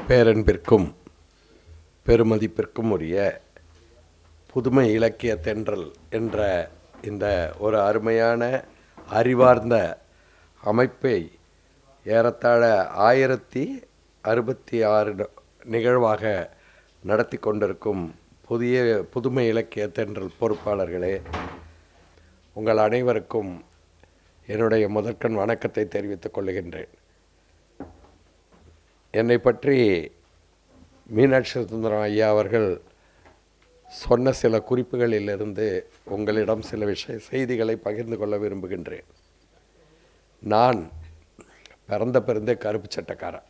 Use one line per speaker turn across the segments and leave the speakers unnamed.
பேரன்பிற்கும் பெருமதிப்பிற்கும் உரிய புதுமை இலக்கிய தென்றல் என்ற இந்த ஒரு அருமையான அறிவார்ந்த அமைப்பை ஏறத்தாழ 1066 நிகழ்வாக நடத்தி கொண்டிருக்கும் புதுமை இலக்கிய தென்றல் பொறுப்பாளர்களே, உங்கள் அனைவருக்கும் என்னுடைய முதற்கண் வணக்கத்தை தெரிவித்துக் கொள்கின்றேன். என்னை பற்றி மீனாட்சி சுந்தரம் ஐயா அவர்கள் சொன்ன சில குறிப்புகளிலிருந்து உங்களிடம் சில செய்திகளை பகிர்ந்து கொள்ள விரும்புகின்றேன். நான் பிறந்தே கருப்பு சட்டைக்காரன்.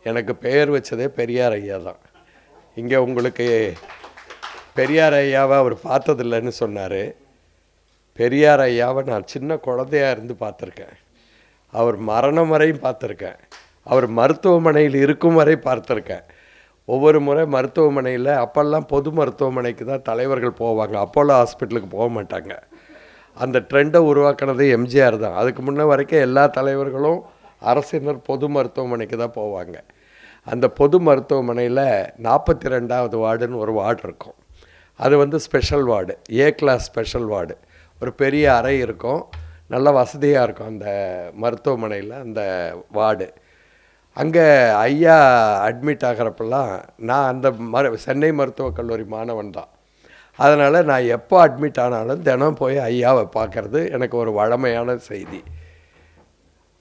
எனக்கு பெயர் வச்சதே பெரியார் ஐயா தான். இங்கே உங்களுக்கு பெரியார் ஐயாவை அவர் பார்த்ததில்லைன்னு சொன்னார். பெரியார் ஐயாவை நான் சின்ன குழந்தையாக இருந்து பார்த்துருக்கேன். அவர் மரணம் வரையும் பார்த்துருக்கேன். அவர் மருத்துவமனையில் இருக்கும் வரை பார்த்துருக்கேன். ஒவ்வொரு முறை மருத்துவமனையில் அப்போல்லாம் பொது மருத்துவமனைக்கு தான் தலைவர்கள் போவாங்க, அப்போலோ ஹாஸ்பிட்டலுக்கு போக மாட்டாங்க. அந்த ட்ரெண்டை உருவாக்கினது எம்ஜிஆர் தான். அதுக்கு முன்ன வரைக்கும் எல்லா தலைவர்களும் அரசினர் பொது மருத்துவமனைக்கு தான் போவாங்க. அந்த பொது மருத்துவமனையில் 42வது வார்டுன்னு ஒரு வார்டு இருக்கும். அது special ward, A class special ward. ஒரு பெரிய அறை இருக்கும், நல்ல வசதியாக இருக்கும் அந்த மருத்துவமனையில் அந்த வார்டு. அங்கே ஐயா அட்மிட் ஆகிறப்பெல்லாம் நான் அந்த சென்னை மருத்துவக் கல்லூரி மாணவன் தான். அதனால் நான் எப்போ அட்மிட் ஆனாலும் தினம் போய் ஐயாவை பார்க்குறது எனக்கு ஒரு வழமையான செய்தி.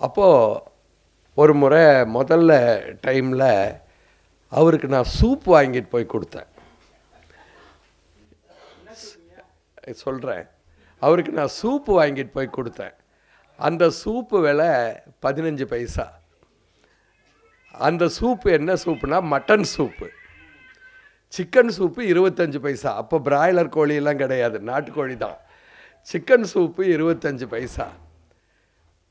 அப்போது ஒரு முறை முதல்ல டைமில் அவருக்கு நான் சூப் வாங்கிட்டு போய் கொடுத்தேன். சொல்கிறேன், அவருக்கு நான் சூப்பு வாங்கிட்டு போய் கொடுத்தேன். அந்த சூப்பு விலை 15 பைசா. அந்த சூப்பு என்ன சூப்புனா மட்டன் சூப்பு. சிக்கன் சூப்பு 25 பைசா. அப்போ பிராய்லர் கோழியெல்லாம் கிடையாது, நாட்டுக்கோழி தான். சிக்கன் சூப்பு 25 பைசா.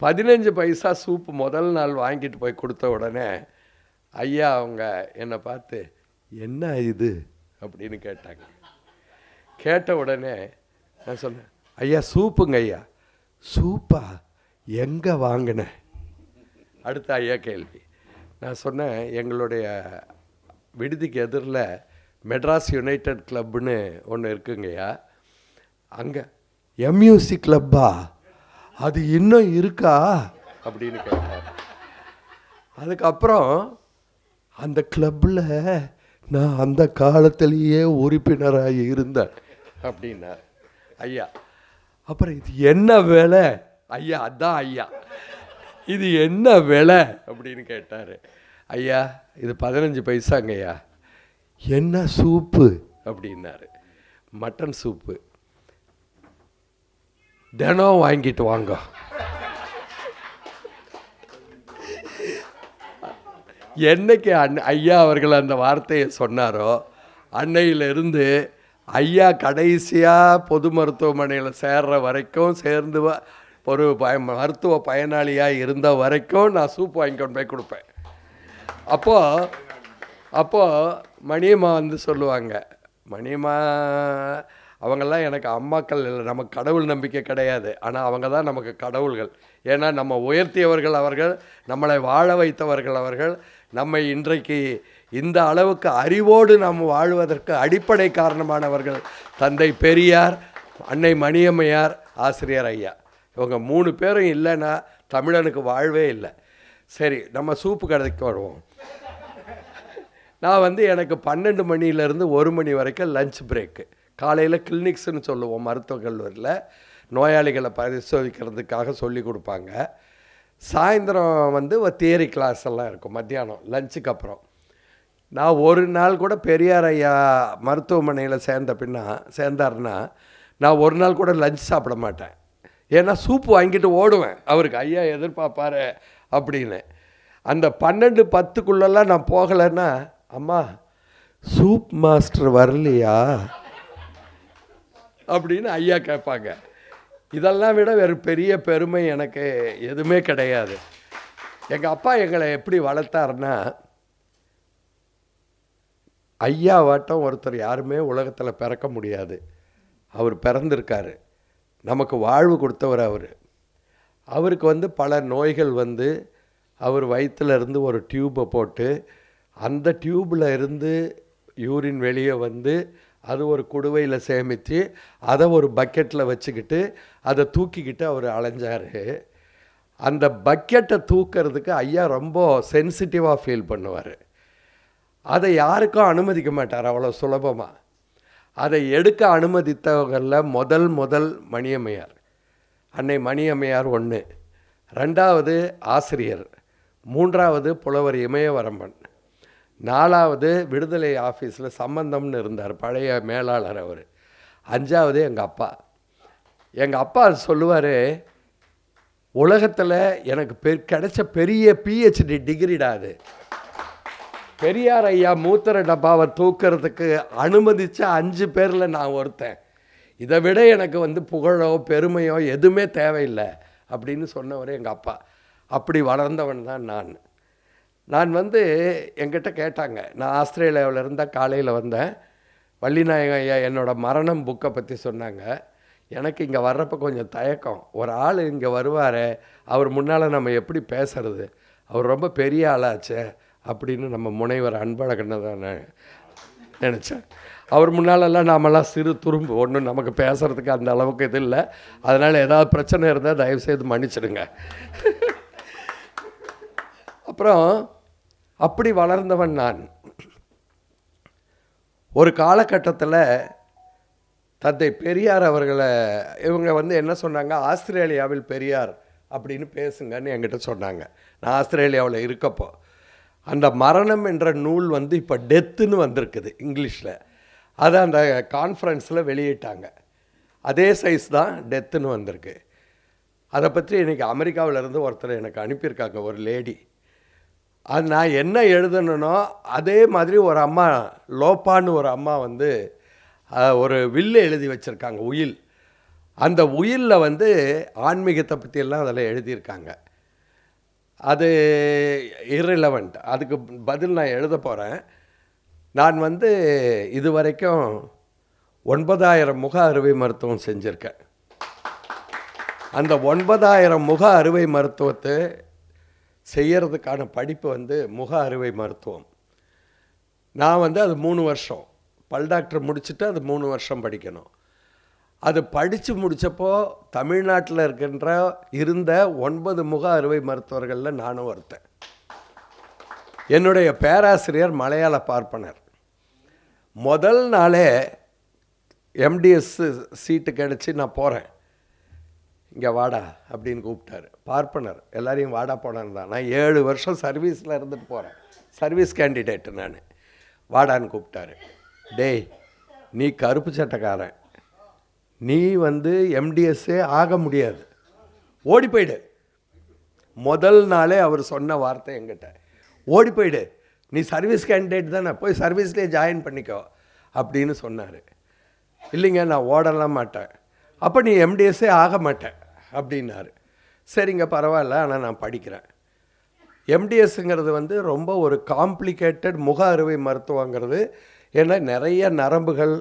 15 பைசா சூப்பு முதல் நாள் வாங்கிட்டு போய் கொடுத்த உடனே ஐயா அவங்க என்னை பார்த்து என்ன இது அப்படின்னு கேட்டாங்க. கேட்ட உடனே நான் சொன்னேன், ஐயா சூப்புங்க ஐயா. சூப்பா, எங்கே வாங்கினேன்? அடுத்த ஐயா கேள்வி. நான் சொன்னேன், எங்களுடைய விடுதிக்கு எதிரில் மெட்ராஸ் யுனைடெட் கிளப்னு ஒன்று இருக்குங்கய்யா, அங்கே எம்யூசி கிளப்பா, அது இன்னும் இருக்கா அப்படின்னு கேட்டார். அதுக்கப்புறம் அந்த கிளப்பில் நான் அந்த காலத்திலேயே உறுப்பினராக இருந்தேன் அப்படின்னார் ஐயா. அப்புறம் இது என்ன வேலை ஐயா? அதான் ஐயா, இது என்ன விலை அப்படின்னு கேட்டார். ஐயா இது 15 பைசாங்க ஐயா. என்ன சூப்பு அப்படின்னாரு. Mutton soup. தினம் வாங்கிட்டு வாங்க. என்னைக்கு ஐயா அவர்கள் அந்த வார்த்தையை சொன்னாரோ அன்னையிலிருந்து ஐயா கடைசியாக பொது மருத்துவமனையில் சேர்ற வரைக்கும் சேர்ந்து ஒரு மருத்துவ பயனாளியாக இருந்த வரைக்கும் நான் சூப் வாங்கி கொண்டு போய் கொடுப்பேன். அப்போது மணியம்மா சொல்லுவாங்க, மணியம்மா அவங்கெல்லாம் எனக்கு அம்மாக்கள் இல்லை, நமக்கு கடவுள் நம்பிக்கை கிடையாது, ஆனால் அவங்க தான் நமக்கு கடவுள்கள். ஏன்னா நம்ம உயர்த்தியவர்கள் அவர்கள், நம்மளை வாழ வைத்தவர்கள் அவர்கள், நம்மை இன்றைக்கு இந்த அளவுக்கு அறிவோடு நாம் வாழ்வதற்கு அடிப்படை காரணமானவர்கள் தந்தை பெரியார், அன்னை மணியம்மையார், ஆசிரியர் ஐயா. இவங்க 3 பேரும் இல்லைன்னா தமிழனுக்கு வாழ்வே இல்லை. சரி, நம்ம சூப்பு கடைக்கு வருவோம். நான் எனக்கு 12 மணிலேருந்து 1 மணி வரைக்கும் லஞ்ச் பிரேக்கு. காலையில் கிளினிக்ஸ்னு சொல்லுவோம், மருத்துவக் கல்லூரியில் நோயாளிகளை பரிசோதிக்கிறதுக்காக சொல்லி கொடுப்பாங்க. சாயந்தரம் ஒரு தியரி கிளாஸ் எல்லாம் இருக்கும் மத்தியானம் லஞ்சுக்கு அப்புறம். நான் ஒரு நாள் கூட பெரியார் ஐயா மருத்துவமனையில் சேர்ந்தாருன்னா நான் ஒரு நாள் கூட லஞ்ச் சாப்பிட மாட்டேன். ஏன்னா சூப்பு வாங்கிட்டு ஓடுவேன், அவருக்கு ஐயா எதிர்பார்ப்பாரு அப்படின்னு. அந்த 12:10க்குள்ளெல்லாம் நான் போகலைன்னா, அம்மா சூப் மாஸ்டர் வரலையா அப்படின்னு ஐயா கேட்பாங்க. இதெல்லாம் விட வேறு பெரிய பெருமை எனக்கு எதுவுமே கிடையாது. எங்கள் அப்பா எங்களை எப்படி வளர்த்தாருன்னா, ஐயாவாட்டம் ஒருத்தர் யாருமே உலகத்தில் பிறக்க முடியாது. அவர் பிறந்திருக்காரு, நமக்கு வாழ்வு கொடுத்தவர் அவர். அவருக்கு பல நோய்கள் அவர் வயிற்றில் இருந்து ஒரு டியூப்பை போட்டு அந்த டியூப்பில் இருந்து யூரின் வெளியே வந்து அது ஒரு குடுவையில் சேமித்து அதை ஒரு பக்கெட்டில் வச்சுக்கிட்டு அதை தூக்கிக்கிட்டு அவர் அலைஞ்சார். அந்த பக்கெட்டை தூக்கிறதுக்கு ஐயா ரொம்ப சென்சிட்டிவாக ஃபீல் பண்ணுவார். அதை யாருக்கும் அனுமதிக்க மாட்டார் அவ்வளோ சுலபமாக. அதை எடுக்க அனுமதித்தவங்களில் முதல் மணியம்மையார், அன்னை மணியம்மையார் ஒன்று, 2வது ஆசிரியர், 3வது புலவர் இமயவரம்பன், 4வது விடுதலை ஆஃபீஸில் சம்பந்தம்னு இருந்தார் பழைய மேலாளர் அவர், 5வது எங்கள் அப்பா. எங்கள் அப்பா சொல்லுவார், உலகத்தில் எனக்கு கிடைச்ச பெரிய பிஹெச்டி டிகிரிடா அது. பெரியார் ஐயா மூத்திர டப்பாவை தூக்கிறதுக்கு அனுமதித்த 5 பேரில் நான் ஒருத்தன். இதை விட எனக்கு புகழோ பெருமையோ எதுவுமே தேவையில்லை அப்படின்னு சொன்னவர் எங்கள் அப்பா. அப்படி வளர்ந்தவன் தான் நான் என்கிட்ட கேட்டாங்க. நான் ஆஸ்திரேலியாவில் இருந்தால் காலையில் வந்தேன். வள்ளிநாயகம் ஐயா என்னோடய மரணம் புக்கை பற்றி சொன்னாங்க. எனக்கு இங்கே வர்றப்போ கொஞ்சம் தயக்கம். ஒரு ஆள் இங்கே வருவார், அவர் முன்னால் நம்ம எப்படி பேசுறது, அவர் ரொம்ப பெரிய ஆளாச்சே அப்படின்னு நம்ம முனைவர் அன்பழகனை தான் நான் நினச்சேன். அவர் முன்னாலெல்லாம் நாமெல்லாம் சிறு துரும்பு, ஒன்றும் நமக்கு பேசுகிறதுக்கு அந்த அளவுக்கு இது இல்லை. அதனால் ஏதாவது பிரச்சனை இருந்தால் தயவுசெய்து மன்னிச்சிடுங்க. அப்புறம் அப்படி வளர்ந்தவன் நான். ஒரு காலகட்டத்தில் தந்தை பெரியார் அவர்களை இவங்க என்ன சொன்னாங்க, ஆஸ்திரேலியாவில் பெரியார் அப்படின்னு பேசுங்கன்னு என்கிட்ட சொன்னாங்க. நான் ஆஸ்திரேலியாவில் இருக்கப்போ அந்த மரணம் என்ற நூல் இப்போ டெத்துன்னு வந்திருக்குது இங்கிலீஷில். அதை அந்த கான்ஃபரன்ஸில் வெளியிட்டாங்க. அதே சைஸ் தான் டெத்துன்னு வந்திருக்கு. அதை பற்றி இன்றைக்கி அமெரிக்காவிலேருந்து ஒருத்தர் எனக்கு அனுப்பியிருக்காங்க, ஒரு லேடி. அது நான் என்ன எழுதணுனோ அதே மாதிரி ஒரு அம்மா, லோப்பான்னு ஒரு அம்மா ஒரு வில்லு எழுதி வச்சுருக்காங்க, உயில். அந்த உயிலில் ஆன்மீகத்தை பற்றியெல்லாம் அதில் எழுதியிருக்காங்க. அது இர்ரிலவெண்ட். அதுக்கு பதில் நான் எழுத போகிறேன். நான் இது வரைக்கும் 9000 முக அறுவை மருத்துவம் செஞ்சுருக்கேன். அந்த 9000 முக அறுவை மருத்துவத்தை செய்கிறதுக்கான படிப்பு முக அறுவை மருத்துவம். நான் அது 3 வருஷம் பல் டாக்டர் முடிச்சுட்டு அது 3 வருஷம் படிக்கணும். அது படித்து முடித்தப்போ தமிழ்நாட்டில் இருந்த 9 முக அறுவை மருத்துவர்களில் நானும் ஒருத்தன். என்னுடைய பேராசிரியர் மலையாள பார்ப்பனர். முதல் நாளே எம்டிஎஸ் சீட்டு கிடச்சி நான் போகிறேன். இங்கே வாடா அப்படின்னு கூப்பிட்டாரு. பார்ப்பனர் எல்லாரையும் வாடா போனான்னு தான். நான் 7 வருஷம் சர்வீஸில் இருந்துட்டு போகிறேன், சர்வீஸ் கேண்டிடேட்டு நான். வாடான்னு கூப்பிட்டாரு. டேய், நீ கருப்பு சட்டைக்காரன், நீ எம்டிஎஸ்ஸே ஆக முடியாது, ஓடி போயிடு. முதல் நாளே அவர் சொன்ன வார்த்தை என்கிட்ட, ஓடி போயிடு, நீ சர்வீஸ் கேண்டிடேட் தானே, போய் சர்வீஸ்லேயே ஜாயின் பண்ணிக்கோ அப்படின்னு சொன்னார். இல்லைங்க, நான் ஓடலாம் மாட்டேன். அப்போ நீ எம்டிஎஸ்ஸே ஆக மாட்டேன் அப்படின்னாரு. சரிங்க, பரவாயில்ல, ஆனால் நான் படிக்கிறேன். எம்டிஎஸ்ங்கிறது ரொம்ப ஒரு காம்ப்ளிகேட்டட் முக அறுவை மருத்துவங்கிறது. ஏன்னா நிறைய நரம்புகள்,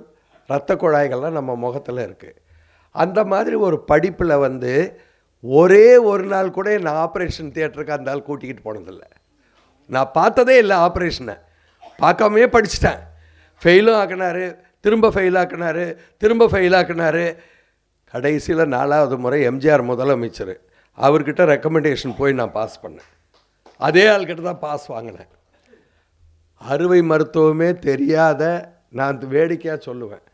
இரத்த குழாய்கள்லாம் நம்ம முகத்தில் இருக்குது. அந்த மாதிரி ஒரு படிப்பில் ஒரே ஒரு நாள் கூட நான் ஆப்ரேஷன் தியேட்டருக்கு அந்த ஆள் கூட்டிக்கிட்டு போனதில்லை. நான் பார்த்ததே இல்லை ஆப்ரேஷனை. பார்க்காமையே படிச்சுட்டேன். ஃபெயிலும் ஆக்கினார், திரும்ப ஃபெயில் ஆக்கினார், திரும்ப ஃபெயில் ஆக்கினார். கடைசியில் 4வது முறை எம்ஜிஆர் முதலமைச்சர், அவர்கிட்ட ரெக்கமெண்டேஷன் போய் நான் பாஸ் பண்ணேன். அதே ஆள்கிட்ட தான் பாஸ் வாங்கினேன். அறுவை மருத்துவமே தெரியாத நான் வேடிக்கையாக சொல்லுவேன்,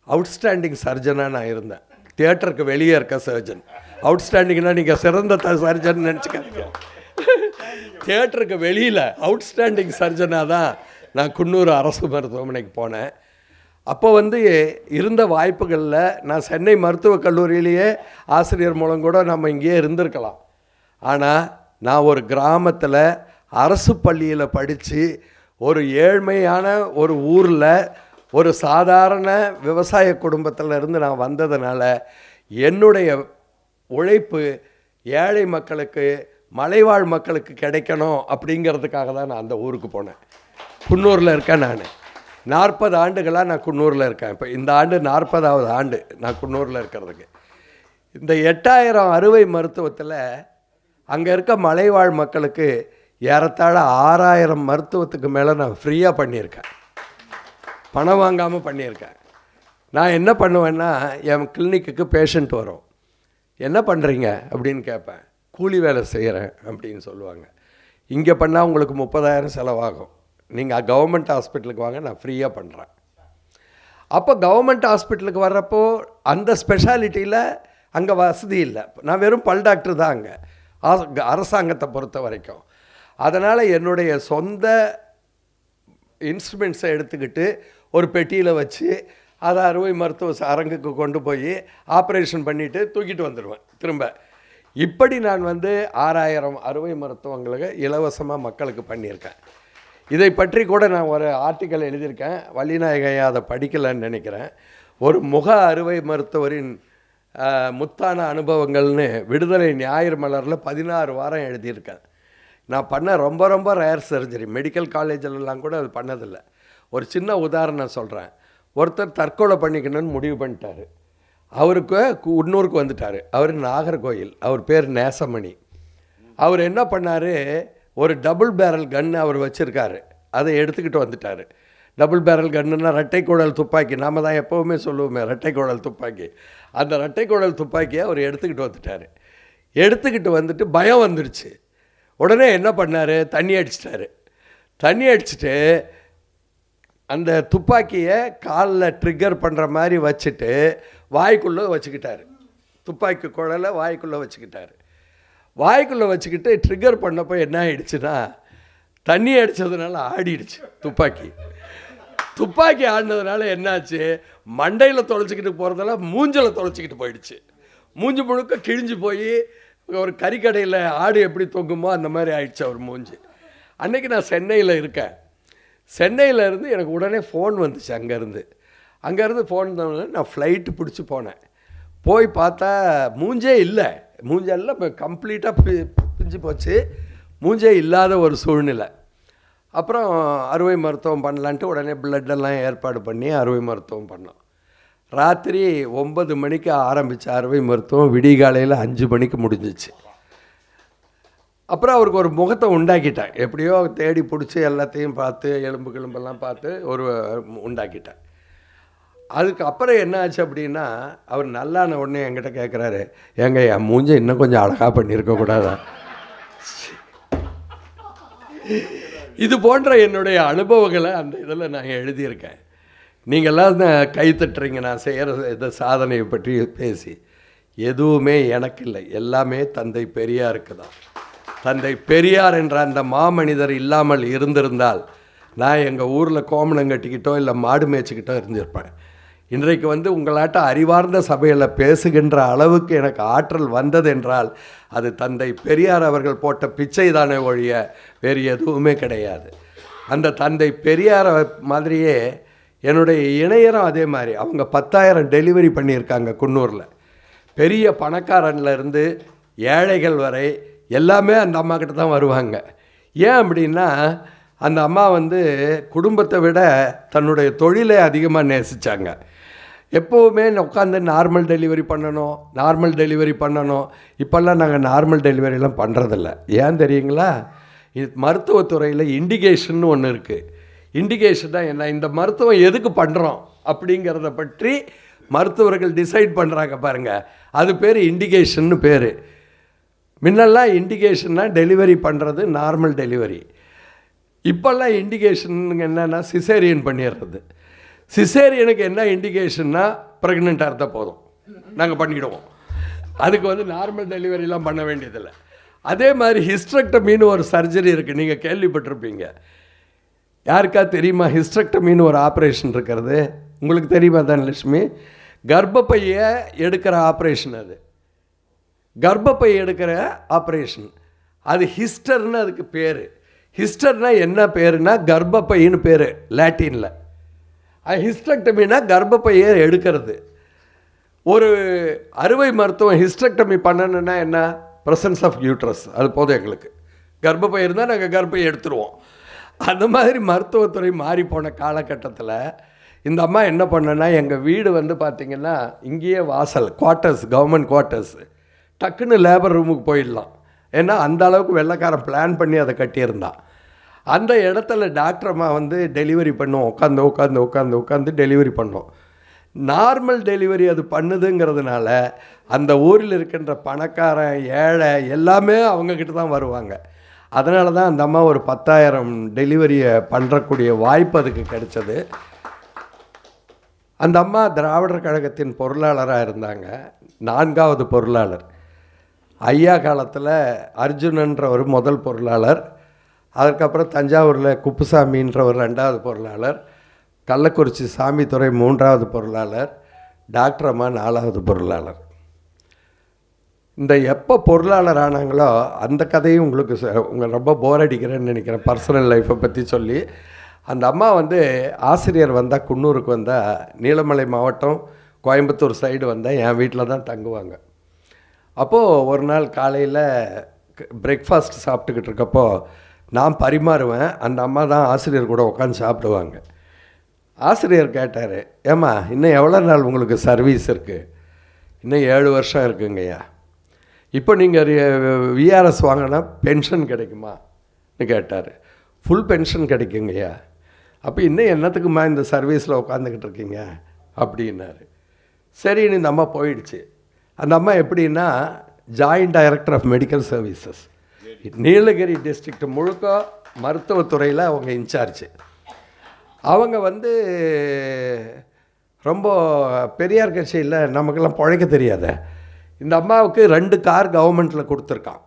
அவுட்ஸ்டாண்டிங் சர்ஜனாக நான் இருந்தேன். தியேட்டருக்கு வெளியே இருக்க சர்ஜன். அவுட்ஸ்டாண்டிங்னா நீங்கள் சிறந்த சர்ஜன் நினச்சிக்காதீங்க. தியேட்டருக்கு வெளியில் அவுட்ஸ்டாண்டிங் சர்ஜனாக தான் நான் குன்னூர் அரசு மருத்துவமனைக்கு போனேன். அப்போ இருந்த வாய்ப்புகளில் நான் சென்னை மருத்துவக் கல்லூரியிலேயே ஆசிரியர் மூலம் கூட நம்ம இங்கேயே இருந்திருக்கலாம். ஆனால் நான் ஒரு கிராமத்தில் அரசு பள்ளியில் படித்து ஒரு ஏழ்மையான ஒரு ஊரில் ஒரு சாதாரண விவசாய குடும்பத்தில் இருந்து நான் வந்ததுனால என்னுடைய உழைப்பு ஏழை மக்களுக்கு, மலைவாழ் மக்களுக்கு கிடைக்கணும் அப்படிங்கிறதுக்காக தான் நான் அந்த ஊருக்கு போனேன். குன்னூரில் இருக்கேன். நான் 40 ஆண்டுகளாக நான் குன்னூரில் இருக்கேன். இப்போ இந்த ஆண்டு 40வது ஆண்டு நான் குன்னூரில் இருக்கிறதுக்கு. இந்த 8000 அறுவை மருத்துவத்தில் அங்கே இருக்க மலைவாழ் மக்களுக்கு ஏறத்தாழ 6000 மருத்துவத்துக்கு மேலே நான் ஃப்ரீயாக பண்ணியிருக்கேன், பணம் வாங்காமல் பண்ணியிருக்கேன். நான் என்ன பண்ணுவேன்னா, என் கிளினிக்கு பேஷண்ட் வரும், என்ன பண்ணுறீங்க அப்படின்னு கேட்பேன். கூலி வேலை செய்கிறேன் அப்படின்னு சொல்லுவாங்க. இங்கே பண்ணால் உங்களுக்கு 30,000 செலவாகும், நீங்கள் கவர்மெண்ட் ஹாஸ்பிட்டலுக்கு வாங்க, நான் ஃப்ரீயாக பண்ணுறேன். அப்போ கவர்மெண்ட் ஹாஸ்பிட்டலுக்கு வர்றப்போ அந்த ஸ்பெஷாலிட்டியில் அங்கே வசதி இல்லை. நான் வெறும் பல் டாக்டர் தான் அங்கே அரசாங்கத்தை பொறுத்த வரைக்கும். அதனால் என்னுடைய சொந்த இன்ஸ்ட்ருமெண்ட்ஸை எடுத்துக்கிட்டு ஒரு பெட்டியில் வச்சு அதை அறுவை மருத்துவ அரங்குக்கு கொண்டு போய் ஆப்ரேஷன் பண்ணிவிட்டு தூக்கிட்டு வந்துடுவேன் திரும்ப. இப்படி நான் 6000 அறுவை மருத்துவங்களுக்கு இலவசமாக மக்களுக்கு பண்ணியிருக்கேன். இதை பற்றி கூட நான் ஒரு ஆர்டிக்கல் எழுதியிருக்கேன், வள்ளிநாயகையா அதை படிக்கலைன்னு நினைக்கிறேன். ஒரு முக அறுவை மருத்துவரின் முத்தான அனுபவங்கள்னு விடுதலை ஞாயிறு மலரில் 16 வாரம் எழுதியிருக்கேன். நான் பண்ண ரொம்ப ரொம்ப ரேர் சர்ஜரி, மெடிக்கல் காலேஜிலலாம் கூட அது பண்ணதில்லை. ஒரு சின்ன உதாரணம் சொல்கிறேன். ஒருத்தர் தற்கொலை பண்ணிக்கணும்னு முடிவு பண்ணிட்டார். அவருக்கு உள்ளூருக்கு வந்துட்டார். அவர் நாகர்கோயில், அவர் பேர் நேசமணி. அவர் என்ன பண்ணார், ஒரு டபுள் பேரல் கன்று அவர் வச்சுருக்காரு, அதை எடுத்துக்கிட்டு வந்துட்டார். டபுள் பேரல் கன்னுன்னா ரெட்டைக்குழல் துப்பாக்கி, நாம் தான் எப்போவுமே சொல்லுவோமே ரெட்டைக்குழல் துப்பாக்கி. அந்த ரெட்டைக்குழல் துப்பாக்கியை அவர் எடுத்துக்கிட்டு வந்துட்டார். எடுத்துக்கிட்டு வந்துட்டு பயம் வந்துடுச்சு. உடனே என்ன பண்ணார், தண்ணி அடிச்சிட்டாரு. தண்ணி அடிச்சுட்டு அந்த துப்பாக்கியை காலில் ட்ரிக்கர் பண்ணுற மாதிரி வச்சுட்டு வாய்க்குள்ளே வச்சுக்கிட்டார். துப்பாக்கி குழலை வாய்க்குள்ளே வச்சுக்கிட்டார். வாய்க்குள்ளே வச்சுக்கிட்டு ட்ரிக்கர் பண்ணப்போ என்ன ஆகிடுச்சுன்னா, தண்ணி அடித்ததுனால ஆடிடுச்சு துப்பாக்கி. துப்பாக்கி ஆடினதுனால என்னாச்சு, மண்டையில் தொலைச்சிக்கிட்டு போகிறதெல்லாம் மூஞ்சில் தொலைச்சிக்கிட்டு போயிடுச்சு. மூஞ்சி முழுக்க கிழிஞ்சு போய் ஒரு கறிக்கடையில் ஆடு எப்படி தொங்குமோ அந்த மாதிரி ஆயிடுச்சு அவர் மூஞ்சி. அன்றைக்கி நான் சென்னையில் இருக்கேன். சென்னையில் இருந்து எனக்கு உடனே ஃபோன் வந்துச்சு. அங்கேருந்து ஃபோன் நான் ஃப்ளைட்டு பிடிச்சி போனேன். போய் பார்த்தா மூஞ்சே இல்லை, மூஞ்செல்லாம் இப்போ கம்ப்ளீட்டாக பிஞ்சு போச்சு, மூஞ்சே இல்லாத ஒரு சூழ்நிலை. அப்புறம் அறுவை மருத்துவம் பண்ணலான்ட்டு உடனே பிளட்டெல்லாம் ஏற்பாடு பண்ணி அறுவை மருத்துவம் பண்ணோம். ராத்திரி 9 மணிக்கு ஆரம்பித்த அறுவை மருத்துவம் விடிகாலையில் 5 மணிக்கு முடிஞ்சிச்சு. அப்புறம் அவருக்கு ஒரு முகத்தை உண்டாக்கிட்டேன், எப்படியோ தேடி பிடிச்சி எல்லாத்தையும் பார்த்து எலும்பு கிளம்பெல்லாம் பார்த்து ஒரு உண்டாக்கிட்டேன். அதுக்கு அப்புறம் என்ன ஆச்சு அப்படின்னா, அவர் நல்லான உடனே என்கிட்ட கேட்குறாரு, ஏங்க என் மூஞ்சை இன்னும் கொஞ்சம் அழகாக பண்ணியிருக்கக்கூடாதா? இது போன்ற என்னுடைய அனுபவங்களை அந்த இதில் நான் எழுதியிருக்கேன். நீங்கள்லாம் கை தட்டுறீங்க நான் செய்கிற இதை சாதனையை பற்றி பேசி. எதுவுமே எனக்கு இல்லை, எல்லாமே தந்தை பெரியாருக்கு தான். தந்தை பெரியார் என்ற அந்த மாமனிதர் இல்லாமல் இருந்திருந்தால் நான் எங்கள் ஊரில் கோமணம் கட்டிக்கிட்டோ இல்லை மாடு மேய்ச்சிக்கிட்டோ இருந்திருப்பேன். இன்றைக்கு உங்களாட்ட அறிவார்ந்த சபையில் பேசுகின்ற அளவுக்கு எனக்கு ஆற்றல் வந்தது என்றால் அது தந்தை பெரியார் அவர்கள் போட்ட பிச்சை தானே ஒழிய வேறு எதுவுமே கிடையாது. அந்த தந்தை பெரியார் மாதிரியே என்னுடைய இணையரும் அதே மாதிரி அவங்க 10,000 டெலிவரி பண்ணியிருக்காங்க குன்னூரில். பெரிய பணக்காரன்லேருந்து ஏழைகள் வரை எல்லாமே அந்த அம்மா கிட்ட தான் வருவாங்க. ஏன் அப்படின்னா அந்த அம்மா குடும்பத்தை விட தன்னுடைய தொழிலை அதிகமாக நேசித்தாங்க. எப்போவுமே உட்காந்து நார்மல் டெலிவரி பண்ணணும். இப்போல்லாம் நாங்கள் நார்மல் டெலிவரிலாம் பண்ணுறதில்ல. ஏன் தெரியுங்களா? இது மருத்துவத்துறையில் இண்டிகேஷன் ஒன்று இருக்குது. இண்டிகேஷன் தான் என்ன, இந்த மருத்துவம் எதுக்கு பண்ணுறோம் அப்படிங்கிறத பற்றி மருத்துவர்கள் டிசைட் பண்ணுறாங்க பாருங்கள், அது பேர் இண்டிகேஷன்னு பேர். முன்னெல்லாம் இண்டிகேஷன்னா டெலிவரி பண்ணுறது நார்மல் டெலிவரி. இப்போல்லாம் இண்டிகேஷன் என்னென்னா சிசேரியன் பண்ணிடுறது. சிசேரியனுக்கு என்ன இண்டிகேஷன்னா ப்ரெக்னெண்ட்டாக இருந்தால் போதும், நாங்கள் பண்ணிவிடுவோம். அதுக்கு நார்மல் டெலிவரிலாம் பண்ண வேண்டியதில்லை. அதே மாதிரி ஹிஸ்டெக்டமின்னு ஒரு சர்ஜரி இருக்குது, நீங்கள் கேள்விப்பட்டிருப்பீங்க. யாருக்கா தெரியுமா ஹிஸ்டெக்டமின்னு ஒரு ஆப்ரேஷன் இருக்கிறது? உங்களுக்கு தெரியுமா தான் லட்சுமி? கர்ப்பப்பையை எடுக்கிற ஆப்ரேஷன். அது கர்ப்பப்பை எடுக்கிற ஆப்ரேஷன். அது ஹிஸ்டர்னு அதுக்கு பேர். ஹிஸ்டர்னால் என்ன பேருனா கர்ப்பப்பைன்னு பேர் லாட்டினில். ஹிஸ்டெக்டமினா கர்ப்பப்பையை எடுக்கிறது. ஒரு அறுவை மருத்துவம் ஹிஸ்டெக்டமி பண்ணணுன்னா என்ன, ப்ரெசன்ஸ் ஆஃப் யூட்ரஸ், அது போதும் எங்களுக்கு. கர்ப்பப்பை இருந்தால் நாங்கள் கர்ப்பப்பை எடுத்துருவோம். அந்த மாதிரி மருத்துவத்துறை மாறி போன காலகட்டத்தில் இந்த அம்மா என்ன பண்ணனா, எங்கள் வீடு பார்த்திங்கன்னா இங்கேயே வாசல், குவார்ட்டர்ஸ், கவர்மெண்ட் குவார்ட்டர்ஸ், டக்குன்னு லேபர் ரூமுக்கு போயிடலாம். ஏன்னா அந்த அளவுக்கு வெள்ளைக்காரன் பிளான் பண்ணி அதை கட்டியிருந்தான். அந்த இடத்துல டாக்டர் அம்மா வந்து டெலிவரி பண்ணோம், உட்காந்து டெலிவரி பண்ணோம். நார்மல் டெலிவரி அது பண்ணுதுங்கிறதுனால அந்த ஊரில் இருக்கின்ற பணக்காரன் ஏழை எல்லாமே அவங்கக்கிட்ட தான் வருவாங்க. அதனால தான் அந்த அம்மா ஒரு 10,000 டெலிவரியை பண்ணுறக்கூடிய வாய்ப்பு அதுக்கு கிடைச்சது. அந்த அம்மா திராவிடர் கழகத்தின் பொருளாளராக இருந்தாங்க, 4வது பொருளாளர். ஐயா காலத்தில் அர்ஜுனன்றவர் முதல் பொருளாளர், அதுக்கப்புறம் தஞ்சாவூரில் குப்புசாமின்றவர் 2வது பொருளாளர், கள்ளக்குறிச்சி சாமித்துறை 3வது பொருளாளர், டாக்டர் அம்மா 4வது பொருளாளர். இந்த எப்போ பொருளாளர் ஆனாங்களோ அந்த கதையும் உங்களுக்கு உங்கள் ரொம்ப போர் அடிக்கிறேன்னு நினைக்கிறேன், பர்சனல் லைஃப்பை பற்றி சொல்லி. அந்த அம்மா வந்து ஆசிரியர் வந்தால், குன்னூருக்கு வந்தால், நீலமலை மாவட்டம் கோயம்புத்தூர் சைடு வந்தால் என் வீட்டில் தான் தங்குவாங்க. அப்போது ஒரு நாள் காலையில் பிரேக்ஃபாஸ்ட் சாப்பிட்டுக்கிட்டு இருக்கப்போ நான் பரிமாறுவேன், அந்த அம்மா தான் ஆசிரியர் கூட உட்காந்து சாப்பிடுவாங்க. ஆசிரியர் கேட்டார், ஏம்மா இன்னும் எவ்வளோ நாள் உங்களுக்கு சர்வீஸ் இருக்குது? இன்னும் 7 வருஷம் இருக்குங்கய்யா. இப்போ நீங்கள் விஆர்எஸ் வாங்கினா பென்ஷன் கிடைக்குமான்னு கேட்டார். ஃபுல் பென்ஷன் கிடைக்குங்கய்யா. அப்போ இன்னும் என்னத்துக்குமா இந்த சர்வீஸில் உட்காந்துக்கிட்டு இருக்கீங்க அப்படின்னாரு. சரின்னு இந்த அம்மா போயிடுச்சு. அந்த அம்மா எப்படின்னா joint director of medical services, Nilgiri district முழுக்க மருத்துவத்துறையில் அவங்க இன்சார்ஜ். அவங்க வந்து ரொம்ப பெரியார் கட்சியில் நமக்கெல்லாம் பிழைக்க தெரியாத. இந்த அம்மாவுக்கு 2 கார் கவர்மெண்ட்டில் கொடுத்துருக்கான்.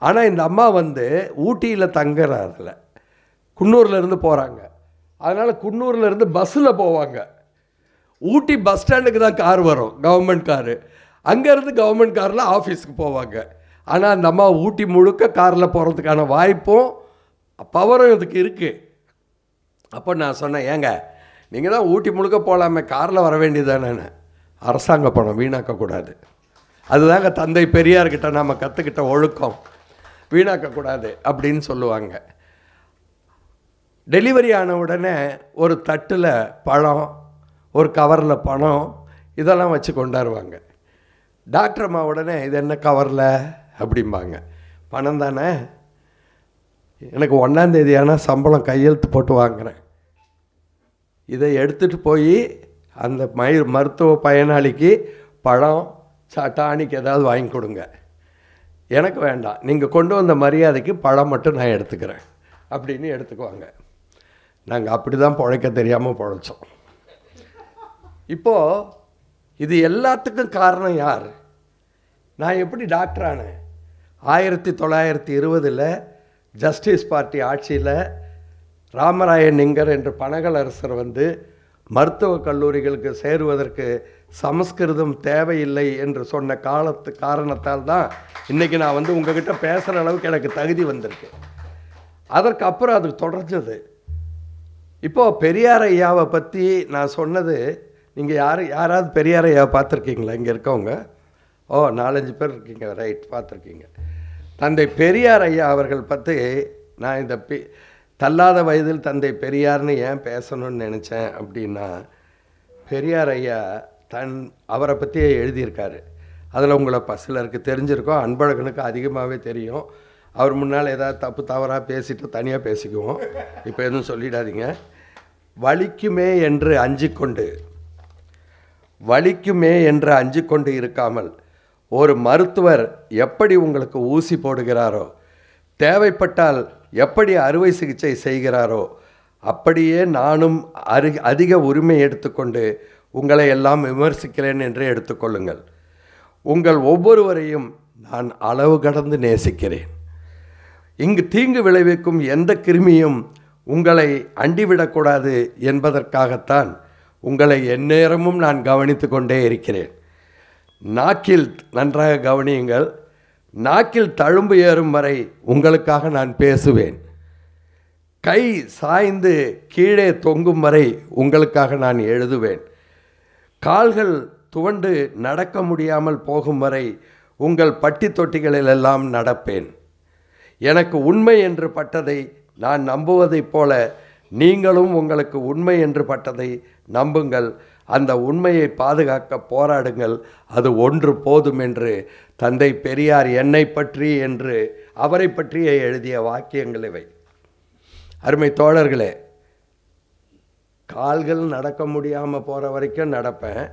ஆனால் இந்த அம்மா வந்து ஊட்டியில் தங்குறதில்ல, குன்னூர்லேருந்து போகிறாங்க. அதனால் குன்னூர்லேருந்து பஸ்ஸில் போவாங்க. ஊட்டி பஸ் ஸ்டாண்டுக்கு தான் கார் வரும், கவர்மெண்ட் காரு. அங்கேருந்து கவர்மெண்ட் காரில் ஆஃபீஸுக்கு போவாங்க. ஆனால் அந்த அம்மா ஊட்டி முழுக்க காரில் போகிறதுக்கான வாய்ப்பும் பவரும் இதுக்கு இருக்குது. அப்போ நான் சொன்னேன், ஏங்க நீங்கள் தான் ஊட்டி முழுக்க போகலாமே, காரில் வர வேண்டியதானே. அரசாங்க பணம் வீணாக்கக்கூடாது, அதுதாங்க தந்தை பெரியார்கிட்ட நம்ம கற்றுக்கிட்ட ஒழுக்கம், வீணாக்கக்கூடாது அப்படின்னு சொல்லுவாங்க. டெலிவரி ஆன உடனே ஒரு தட்டில் பழம், ஒரு கவரில் பணம், இதெல்லாம் வச்சு கொண்டாடுவாங்க. டாக்டர் அம்மா உடனே இது என்ன கவரில் அப்படிம்பாங்க. பணம் தானே, எனக்கு 1ஆம் தேதி ஆனால் சம்பளம் கையெழுத்து போட்டு வாங்குகிறேன், இதை எடுத்துகிட்டு போய் அந்த மருத்துவ பயனாளிக்கு பழம் டானிக் ஏதாவது வாங்கி கொடுங்க, எனக்கு வேண்டாம், நீங்கள் கொண்டு வந்த மரியாதைக்கு பழம் மட்டும் நான் எடுத்துக்கிறேன் அப்படின்னு எடுத்துக்குவாங்க. நாங்கள் அப்படி தான் பிழைக்க தெரியாமல் பிழைச்சோம். இப்போது இது எல்லாத்துக்கும் காரணம் யார்? நான் எப்படி டாக்டர் ஆனேன்? 1920 ஜஸ்டிஸ் பார்ட்டி ஆட்சியில் ராமராயன் நிங்கர் என்ற பனகலரசர் வந்து மருத்துவக் கல்லூரிகளுக்கு சேருவதற்கு சமஸ்கிருதம் தேவையில்லை என்று சொன்ன காரணத்தால் தான் இன்றைக்கி நான் வந்து உங்ககிட்ட பேசுகிற அளவுக்கு எனக்கு தகுதி வந்திருக்கு. அதற்கு அப்புறம் அது தொடர்ந்தது. இப்போது பெரியார் ஐயாவை பற்றி நான் சொன்னது, நீங்கள் யாராவது பெரியார் ஐயாவை பார்த்துருக்கீங்களா? இங்கே இருக்கவங்க 4-5 பேர் இருக்கீங்க, ரைட், பார்த்துருக்கீங்க. தந்தை பெரியார் ஐயா அவர்கள் பற்றி நான் இந்த தள்ளாத வயதில் தந்தை பெரியார்னு ஏன் பேசணும்னு நினச்சேன் அப்படின்னா, பெரியார் ஐயா அவரை பற்றியே எழுதியிருக்காரு. அதில் உங்களை சிலருக்கு தெரிஞ்சிருக்கோம், அன்பழகனுக்கு அதிகமாகவே தெரியும். அவர் முன்னால் ஏதாவது தப்பு தவறாக பேசிட்டு தனியாக பேசிக்குவோம், இப்போ எதுவும் சொல்லிடாதீங்க. வலிக்குமே என்று அஞ்சிக்கொண்டு இருக்காமல் ஒரு மருத்துவர் எப்படி உங்களுக்கு ஊசி போடுகிறாரோ, தேவைப்பட்டால் எப்படி அறுவை சிகிச்சை செய்கிறாரோ, அப்படியே நானும் அதிக உரிமை எடுத்துக்கொண்டு உங்களை எல்லாம் விமர்சிக்கிறேன் என்று எடுத்துக்கொள்ளுங்கள். உங்கள் ஒவ்வொருவரையும் நான் அளவு கடந்து நேசிக்கிறேன். இங்கு தீங்கு விளைவிக்கும் எந்த கிருமியும் உங்களை அண்டிவிடக்கூடாது என்பதற்காகத்தான் உங்களை எந்நேரமும் நான் கவனித்து கொண்டே இருக்கிறேன். நாக்கில் நன்றாக கவனியுங்கள். நாக்கில் தழும்பு ஏறும் வரை உங்களுக்காக நான் பேசுவேன். கை சாய்ந்து கீழே தொங்கும் வரை உங்களுக்காக நான் எழுதுவேன். கால்கள் துவண்டு நடக்க முடியாமல் போகும் வரை உங்கள் பட்டி தொட்டிகளிலெல்லாம் நடப்பேன். எனக்கு உண்மை என்று பட்டதை நான் நம்புவதைப் போல நீங்களும் உங்களுக்கு உண்மை என்று பட்டதை நம்புங்கள். அந்த உண்மையை பாதுகாக்க போராடுங்கள், அது ஒன்று போதும் என்று தந்தை பெரியார் என்னை பற்றி என்று அவரை பற்றிய எழுதிய வாக்கியங்கள் இவை. அருமை தோழர்களே, கால்கள் நடக்க முடியாமல் போகிற வரைக்கும் நடப்பேன்,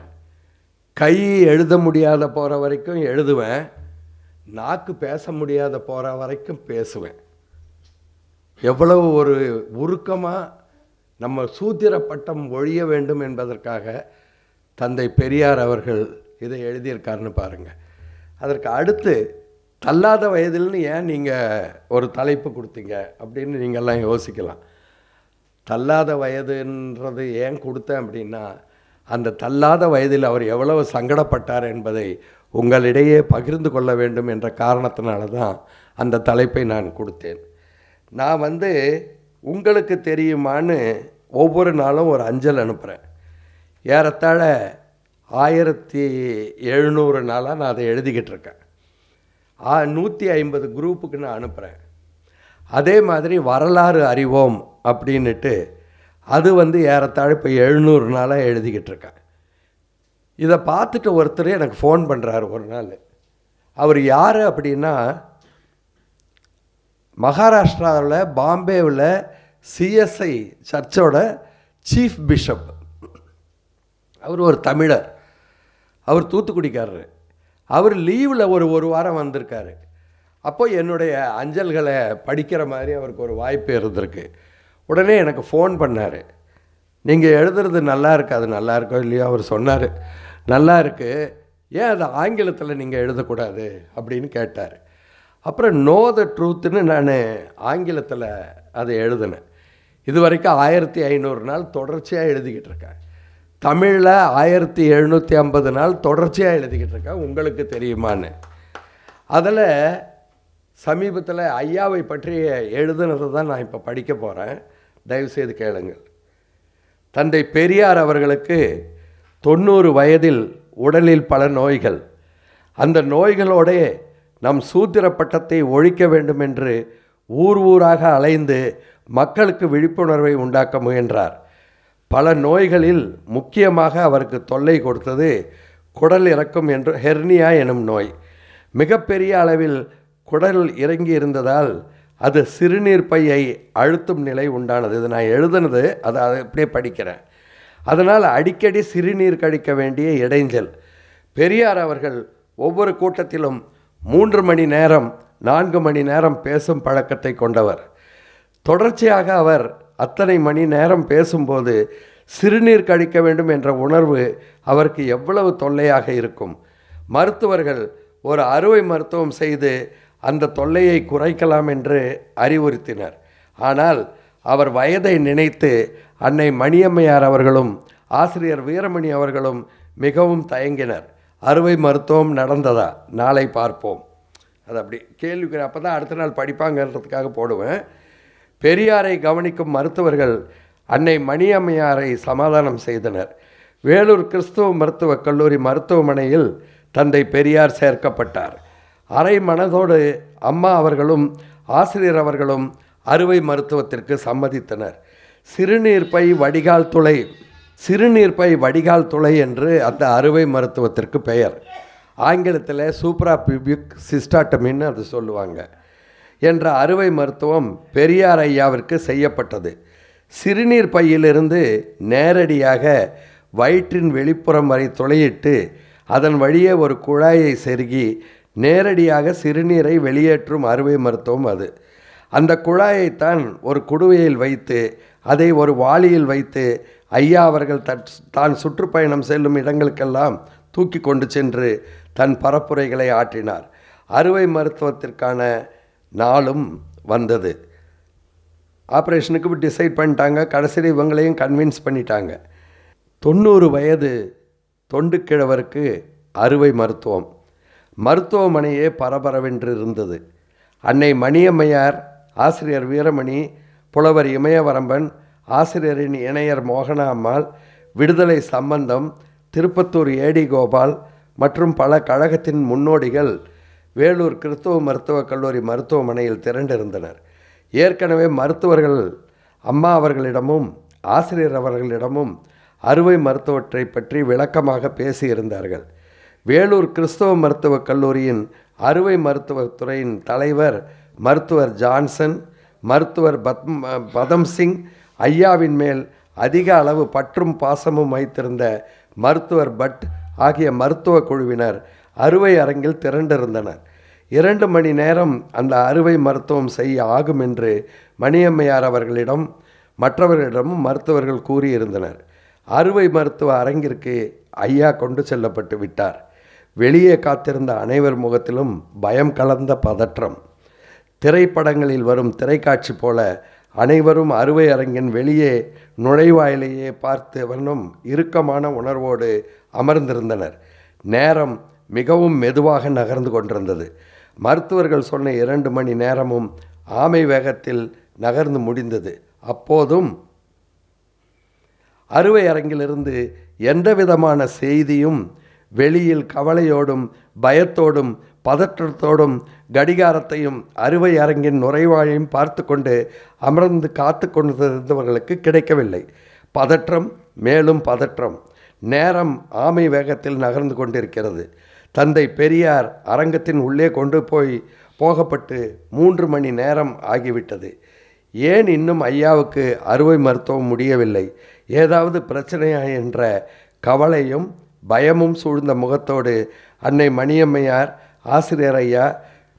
கை எழுத முடியாத போகிற வரைக்கும் எழுதுவேன், நாக்கு பேச முடியாத போகிற வரைக்கும் பேசுவேன். எவ்வளவு ஒரு உருக்கமாக நம்ம சூத்திர பட்டம் ஒழிய வேண்டும் என்பதற்காக தந்தை பெரியார் அவர்கள் இதை எழுதியிருக்காருன்னு பாருங்கள். அதற்கு அடுத்து தள்ளாத வயதில்னு ஏன் நீங்கள் ஒரு தலைப்பு கொடுத்தீங்க அப்படின்னு நீங்கள்லாம் யோசிக்கலாம். தள்ளாத வயதுன்றது ஏன் கொடுத்தேன் அப்படின்னா, அந்த தள்ளாத வயதில் அவர் எவ்வளவு சங்கடப்பட்டார் என்பதை உங்களிடையே பகிர்ந்து கொள்ள வேண்டும் என்ற காரணத்தினால தான் அந்த தலைப்பை நான் கொடுத்தேன். நான் உங்களுக்கு தெரியுமான்னு ஒவ்வொரு நாளும் ஒரு அஞ்சல் அனுப்புகிறேன். ஏறத்தாழ 1700 நாளாக நான் அதை எழுதிக்கிட்டு இருக்கேன். 150 குரூப்புக்கு நான் அனுப்புகிறேன். அதே மாதிரி வரலாறு அறிவோம் அப்படின்ட்டு அது ஏறத்தாழ இப்போ 700 நாளாக எழுதிக்கிட்டு இருக்கேன். இதை பார்த்துட்டு ஒருத்தர் எனக்கு ஃபோன் பண்ணுறாரு ஒரு நாள். அவர் யார் அப்படின்னா, மகாராஷ்டிராவில் பாம்பேவில் சிஎஸ்ஐ சர்ச்சோட சீஃப் பிஷப். அவர் ஒரு தமிழர், அவர் தூத்துக்குடிக்காரர். அவர் லீவில் ஒரு வாரம் வந்திருக்காரு. அப்போ என்னுடைய அஞ்சல்களை படிக்கிற மாதிரி அவருக்கு ஒரு வாய்ப்பு இருந்திருக்கு. உடனே எனக்கு ஃபோன் பண்ணார். நீங்கள் எழுதுறது நல்லா இருக்கு, அது நல்லா இருக்கோ இல்லையோ அவர் சொன்னார். நல்லா இருக்குது, ஏன் அதை ஆங்கிலத்தில் நீங்கள் எழுதக்கூடாது அப்படின்னு கேட்டார். அப்புறம் நோ த ட்ரூத்துன்னு நான் ஆங்கிலத்தில் அதை எழுதினேன். இது வரைக்கும் 1500 நாள் தொடர்ச்சியாக எழுதிக்கிட்டு இருக்கேன். தமிழில் 1750 நாள் தொடர்ச்சியாக எழுதிக்கிட்டு இருக்கேன். உங்களுக்கு தெரியுமான்னு. அதில் சமீபத்தில் ஐயாவை பற்றி எழுதுனதை தான் நான் இப்போ படிக்க போகிறேன். தயவுசெய்து கேளுங்கள். தந்தை பெரியார் அவர்களுக்கு 90 வயதில் உடலில் பல நோய்கள். அந்த நோய்களோட நம் சூத்திர பட்டத்தை ஒழிக்க வேண்டும் என்று ஊராக அலைந்து மக்களுக்கு விழிப்புணர்வை உண்டாக்க முயன்றார். பல நோய்களில் முக்கியமாக அவருக்கு தொல்லை கொடுத்தது குடல் இறக்கம் என்று ஹெர்னியா எனும் நோய். மிகப்பெரிய அளவில் குடல் இறங்கி இருந்ததால் அது சிறுநீர் பையை அழுத்தும் நிலை உண்டானது. இது நான் எழுதுனது, அதை அப்படியே படிக்கிறேன். அதனால் அடிக்கடி சிறுநீர் கழிக்க வேண்டிய இடைஞ்சல். பெரியார் அவர்கள் ஒவ்வொரு கூட்டத்திலும் 3 மணி நேரம் 4 மணி நேரம் பேசும் பழக்கத்தை கொண்டவர். தொடர்ச்சியாக அவர் அத்தனை மணி நேரம் பேசும்போது சிறுநீர் கழிக்க வேண்டும் என்ற உணர்வு அவருக்கு எவ்வளவு தொல்லையாக இருக்கும். மருத்துவர்கள் ஒரு அறுவை மருத்துவம் செய்து அந்த தொல்லையை குறைக்கலாம் என்று அறிவுறுத்தினர். ஆனால் அவர் வயதை நினைத்து அன்னை மணியம்மையார் அவர்களும் ஆசிரியர் வீரமணி அவர்களும் மிகவும் தயங்கினர். அறுவை மருத்துவம் நடந்ததா? நாளை பார்ப்போம். அது அப்படி கேள்விக்கு அப்போ தான் அடுத்த நாள் படிப்பாங்கன்றதுக்காக போடுவேன். பெரியாரை கவனிக்கும் மருத்துவர்கள் அன்னை மணியம்மையாரை சமாதானம் செய்தனர். வேலூர் கிறிஸ்துவ மருத்துவக் கல்லூரி மருத்துவமனையில் தந்தை பெரியார் சேர்க்கப்பட்டார். அரை மனதோடு அம்மா அவர்களும் ஆசிரியர் அவர்களும் அறுவை மருத்துவத்திற்கு சம்மதித்தனர். சிறுநீர் பை வடிகால் துளை என்று அந்த அறுவை மருத்துவத்திற்கு பெயர். ஆங்கிலத்தில் சூப்ராபியூபிக் சிஸ்டாட்டமின்னு அது சொல்லுவாங்க என்ற அறுவை மருத்துவம் பெரியார் ஐயாவிற்கு செய்யப்பட்டது. சிறுநீர் பையிலிருந்து நேரடியாக வயிற்றின் வெளிப்புறம் வரை துளையிட்டு அதன் வழியே ஒரு குழாயை செருகி நேரடியாக சிறுநீரை வெளியேற்றும் அறுவை மருத்துவம் அது. அந்த குழாயைத்தான் ஒரு குடுவையில் வைத்து அதை ஒரு வாளியில் வைத்து ஐயா அவர்கள் தான் சுற்றுப்பயணம் செல்லும் இடங்களுக்கெல்லாம் தூக்கி கொண்டு சென்று தன் பரப்புரைகளை ஆற்றினார். அறுவை மருத்துவத்திற்கான நாளும் வந்தது. ஆப்ரேஷனுக்கு டிசைட் பண்ணிட்டாங்க. கடைசியில் இவங்களையும் கன்வின்ஸ் பண்ணிட்டாங்க. 90 வயது தொண்டுக்கிழவருக்கு அறுவை மருத்துவமனையே பரபரவென்று இருந்தது. அன்னை மணியம்மையார், ஆசிரியர் வீரமணி, புலவர் இமயவரம்பன், ஆசிரியரின் இணையர் மோகனா அம்மாள், விடுதலை சம்பந்தம், திருப்பத்தூர் ஏடி கோபால் மற்றும் பல கழகத்தின் முன்னோடிகள் வேலூர் கிறிஸ்துவ மருத்துவக் கல்லூரி மருத்துவமனையில் திரண்டிருந்தனர். ஏற்கனவே மருத்துவர்கள் அம்மா அவர்களிடமும் ஆசிரியர் அவர்களிடமும் அறுவை மருத்துவத்தை பற்றி விளக்கமாக பேசியிருந்தார்கள். வேலூர் கிறிஸ்தவ மருத்துவக் கல்லூரியின் அறுவை மருத்துவத்துறையின் தலைவர் மருத்துவர் ஜான்சன், மருத்துவர் பதம் சிங், ஐயாவின் மேல் அதிக அளவு பற்றும் பாசமும் வைத்திருந்த மருத்துவர் பட் ஆகிய மருத்துவ குழுவினர் அறுவை அரங்கில் திரண்டிருந்தனர். 2 மணி நேரம் அந்த அறுவை மருத்துவம் செய்ய ஆகும் என்று மணியம்மையார் அவர்களிடம் மற்றவர்களிடமும் மருத்துவர்கள் கூறியிருந்தனர். அறுவை மருத்துவ அரங்கிற்கு ஐயா கொண்டு செல்லப்பட்டு விட்டார். வெளியே காத்திருந்த அனைவர் முகத்திலும் பயம் கலந்த பதற்றம். திரைப்படங்களில் வரும் திரைக்காட்சி போல அனைவரும் அறுவை அரங்கின் வெளியே நுழைவாயிலேயே பார்த்து வண்ணம் இறுக்கமான உணர்வோடு அமர்ந்திருந்தனர். நேரம் மிகவும் மெதுவாக நகர்ந்து கொண்டிருந்தது. மருத்துவர்கள் சொன்ன 2 மணி நேரமும் ஆமை வேகத்தில் நகர்ந்து முடிந்தது. அப்போதும் அறுவை அரங்கிலிருந்து எந்தவிதமான செய்தியும் வெளியில் கவலையோடும் பயத்தோடும் பதற்றத்தோடும் கடிகாரத்தையும் அறுவை அரங்கின் நுழைவாயையும் பார்த்து கொண்டு அமர்ந்து காத்து கொண்டிருந்தவர்களுக்கு கிடைக்கவில்லை. பதற்றம் மேலும் பதற்றம். நேரம் ஆமை வேகத்தில் நகர்ந்து கொண்டிருக்கிறது. தந்தை பெரியார் அரங்கத்தின் உள்ளே போகப்பட்டு 3 மணி நேரம் ஆகிவிட்டது. ஏன் இன்னும் ஐயாவுக்கு அறுவை மருத்துவம் முடியவில்லை? ஏதாவது பிரச்சனையா என்ற கவலையும் பயமும் சூழ்ந்த முகத்தோடு அன்னை மணியம்மையார், ஆசிரியர் ஐயா,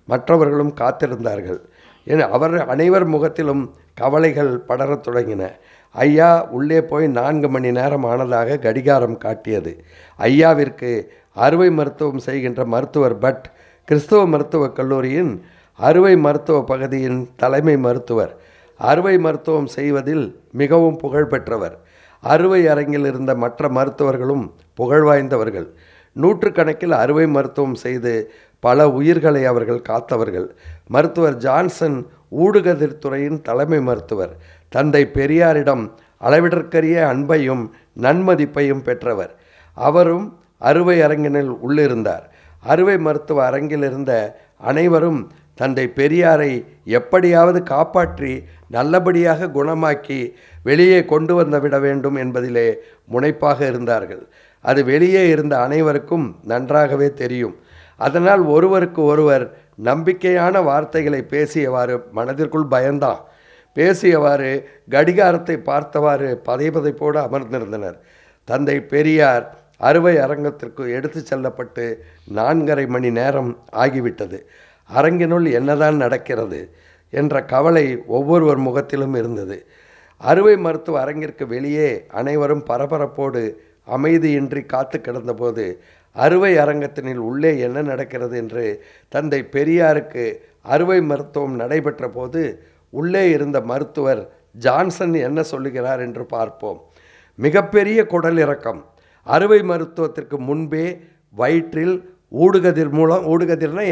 மற்றவர்களும் காத்திருந்தார்கள். அனைவர் முகத்திலும் கவலைகள் படரத் தொடங்கின. ஐயா உள்ளே போய் 4 மணி நேரம் ஆனதாக கடிகாரம் காட்டியது. ஐயாவிற்கு அறுவை மருத்துவம் செய்கின்ற மருத்துவர் பட் கிறிஸ்தவ மருத்துவக் கல்லூரியின் அறுவை மருத்துவ பகுதியின் தலைமை மருத்துவர். அறுவை மருத்துவம் செய்வதில் மிகவும் புகழ்பெற்றவர். அறுவை அரங்கில் இருந்த மற்ற மருத்துவர்களும் புகழ்வாய்ந்தவர்கள். 100கணக்கில் அறுவை மருத்துவம் செய்து பல உயிர்களை அவர்கள் காத்தவர்கள். மருத்துவர் ஜான்சன் ஊடுகதிர் துறையின் தலைமை மருத்துவர். தந்தை பெரியாரிடம் அளவிடற்கரிய அன்பையும் நன்மதிப்பையும் பெற்றவர். அவரும் அறுவை அரங்கினில் உள்ளிருந்தார். அறுவை மருத்துவ அரங்கில் இருந்த அனைவரும் தந்தை பெரியாரை எப்படியாவது காப்பாற்றி நல்லபடியாக குணமாக்கி வெளியே கொண்டு விட வேண்டும் என்பதிலே முனைப்பாக இருந்தார்கள். அது வெளியே இருந்த அனைவருக்கும் நன்றாகவே தெரியும். அதனால் ஒருவருக்கு ஒருவர் நம்பிக்கையான வார்த்தைகளை பேசியவாறு மனதிற்குள் பயந்தான். பேசியவாறு கடிகாரத்தை பார்த்தவாறு பதைபதைப்போடு அமர்ந்திருந்தனர். தந்தை பெரியார் அறுவை அரங்கத்திற்கு எடுத்து செல்லப்பட்டு 4.5 மணி நேரம் ஆகிவிட்டது. அரங்கினுள் என்னதான் நடக்கிறது என்ற கவலை ஒவ்வொருவர் முகத்திலும் இருந்தது. அறுவை மருத்துவ அரங்கிற்கு வெளியே அனைவரும் பரபரப்போடு அமைதியின்றி காத்து கிடந்தபோது அறுவை அரங்கத்தினில் உள்ளே என்ன நடக்கிறது என்று தந்தை பெரியாருக்கு அறுவை மருத்துவம் நடைபெற்ற போது உள்ளே இருந்த மருத்துவர் ஜான்சன் என்ன சொல்லுகிறார் என்று பார்ப்போம். மிகப்பெரிய குடல் இறக்கம். அறுவை மருத்துவத்திற்கு முன்பே வயிற்றில் ஊடுகதிர்னா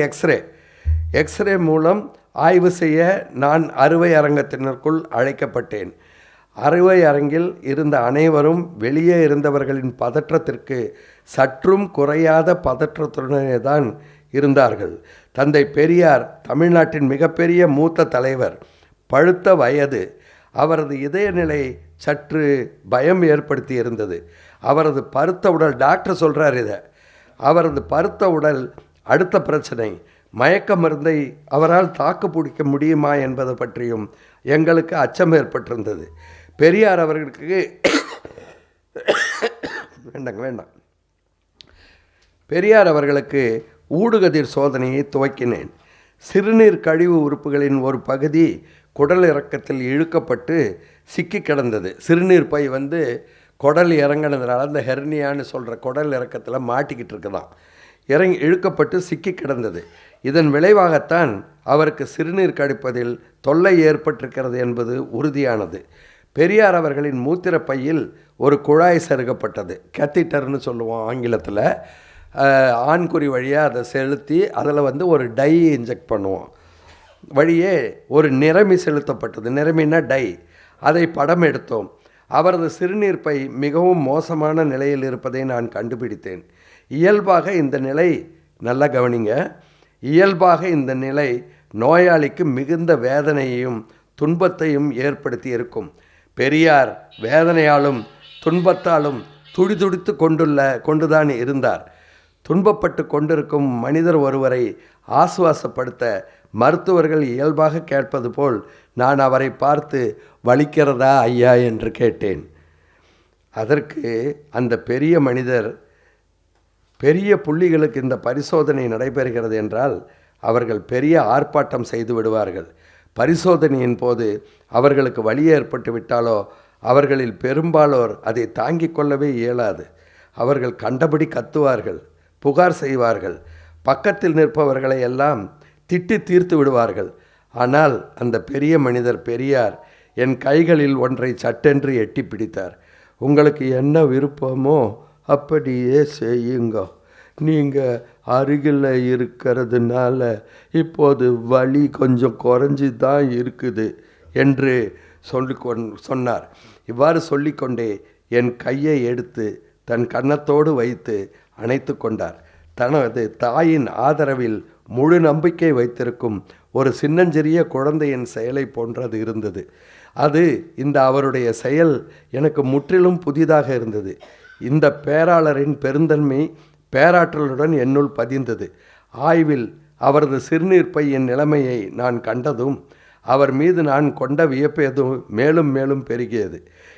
எக்ஸ்ரே மூலம் ஆய்வு செய்ய நான் அறுவை அரங்கத்தினருக்குள் அழைக்கப்பட்டேன். அறுவை அரங்கில் இருந்த அனைவரும் வெளியே இருந்தவர்களின் பதற்றத்திற்கு சற்றும் குறையாத பதற்றத்துடனே தான் இருந்தார்கள். தந்தை பெரியார் தமிழ்நாட்டின் மிகப்பெரிய மூத்த தலைவர், பழுத்த வயது. அவரது இதயநிலை சற்று பயம் ஏற்படுத்தி இருந்தது. அவரது பருத்த உடல், டாக்டர் சொல்கிறார் இதை, அவரது பருத்த உடல் அடுத்த பிரச்சனை. மயக்க மருந்தை அவரால் தாக்கு பிடிக்க முடியுமா என்பது பற்றியும் எங்களுக்கு அச்சம் ஏற்பட்டிருந்தது. பெரியார் அவர்களுக்கு வேண்டாம் பெரியார் அவர்களுக்கு ஊடுகதிர் சோதனையை துவக்கினேன். சிறுநீர் கழிவு உறுப்புகளின் ஒரு பகுதி குடல் இறக்கத்தில் இழுக்கப்பட்டு சிக்கி கிடந்தது. சிறுநீர் பை குடல் இறங்கினதுனால அந்த ஹெர்னியான்னு சொல்கிற குடல் இறக்கத்தில் மாட்டிக்கிட்டு இருக்குதான். இழுக்கப்பட்டு சிக்கி கிடந்தது. இதன் விளைவாகத்தான் அவருக்கு சிறுநீர் கழிப்பதில் தொல்லை ஏற்பட்டிருக்கிறது என்பது உறுதியானது. பெரியார் அவர்களின் மூத்திர பையில் ஒரு குழாய் செருகப்பட்டது. கேத்தீட்டர்னு சொல்லுவோம் ஆங்கிலத்தில். ஆண்குறி வழியாக அதை செலுத்தி அதில் ஒரு டை இன்ஜெக்ட் பண்ணுவோம். வழியே ஒரு நிறமி செலுத்தப்பட்டது. நிறமின்னா டை. அதை படம் எடுத்தோம். அவரது சிறுநீர் பை மிகவும் மோசமான நிலையில் இருப்பதை நான் கண்டுபிடித்தேன். இயல்பாக இந்த நிலை, நல்லா கவனிங்க, இயல்பாக இந்த நிலை நோயாளிக்கு மிகுந்த வேதனையையும் துன்பத்தையும் ஏற்படுத்தி இருக்கும். பெரியார் வேதனையாலும் துன்பத்தாலும் துடிதுடித்து கொண்டுதான் இருந்தார். துன்பப்பட்டு கொண்டிருக்கும் மனிதர் ஒருவரை ஆசுவாசப்படுத்த மருத்துவர்கள் இயல்பாக கேட்பது போல் நான் அவரை பார்த்து, வலிக்கிறதா ஐயா என்று கேட்டேன். அதற்கு அந்த பெரிய மனிதர், பெரிய புள்ளிகளுக்கு இந்த பரிசோதனை நடைபெறுகிறது என்றால் அவர்கள் பெரிய ஆர்ப்பாட்டம் செய்து விடுவார்கள். பரிசோதனையின் போது அவர்களுக்கு வலி ஏற்பட்டு விட்டாலோ அவர்களில் பெரும்பாலோர் அதை தாங்கிக் கொள்ளவே இயலாது. அவர்கள் கண்டபடி கத்துவார்கள், புகார் செய்வார்கள், பக்கத்தில் நிற்பவர்களை எல்லாம் திட்டி தீர்த்து விடுவார்கள். ஆனால் அந்த பெரிய மனிதர் பெரியார் என் கைகளில் ஒன்றை சட்டென்று எட்டி பிடித்தார். உங்களுக்கு என்ன விருப்பமோ அப்படியே செய்யுங்க. நீங்கள் அருகில் இருக்கிறதுனால இப்போது வலி கொஞ்சம் குறைஞ்சி தான் இருக்குது என்று சொன்னார். இவ்வாறு சொல்லிக்கொண்டே என் கையை எடுத்து தன் கன்னத்தோடு வைத்து அணைத்து கொண்டார். தனது தாயின் ஆதரவில் முழு நம்பிக்கை வைத்திருக்கும் ஒரு சின்னஞ்சிறிய குழந்தையின் செயலை போன்றது இருந்தது. அது இந்த அவருடைய செயல் எனக்கு முற்றிலும் புதிதாக இருந்தது. இந்த பேராளரின் பெருந்தன்மை பேராற்றலுடன் என்னுள் பதிந்தது. ஆய்வில் அவரது சிறுநீர் பையின் நிலைமையை நான் கண்டதும் அவர் மீது நான் கொண்ட வியப்பதும் மேலும் மேலும் பெருகியது.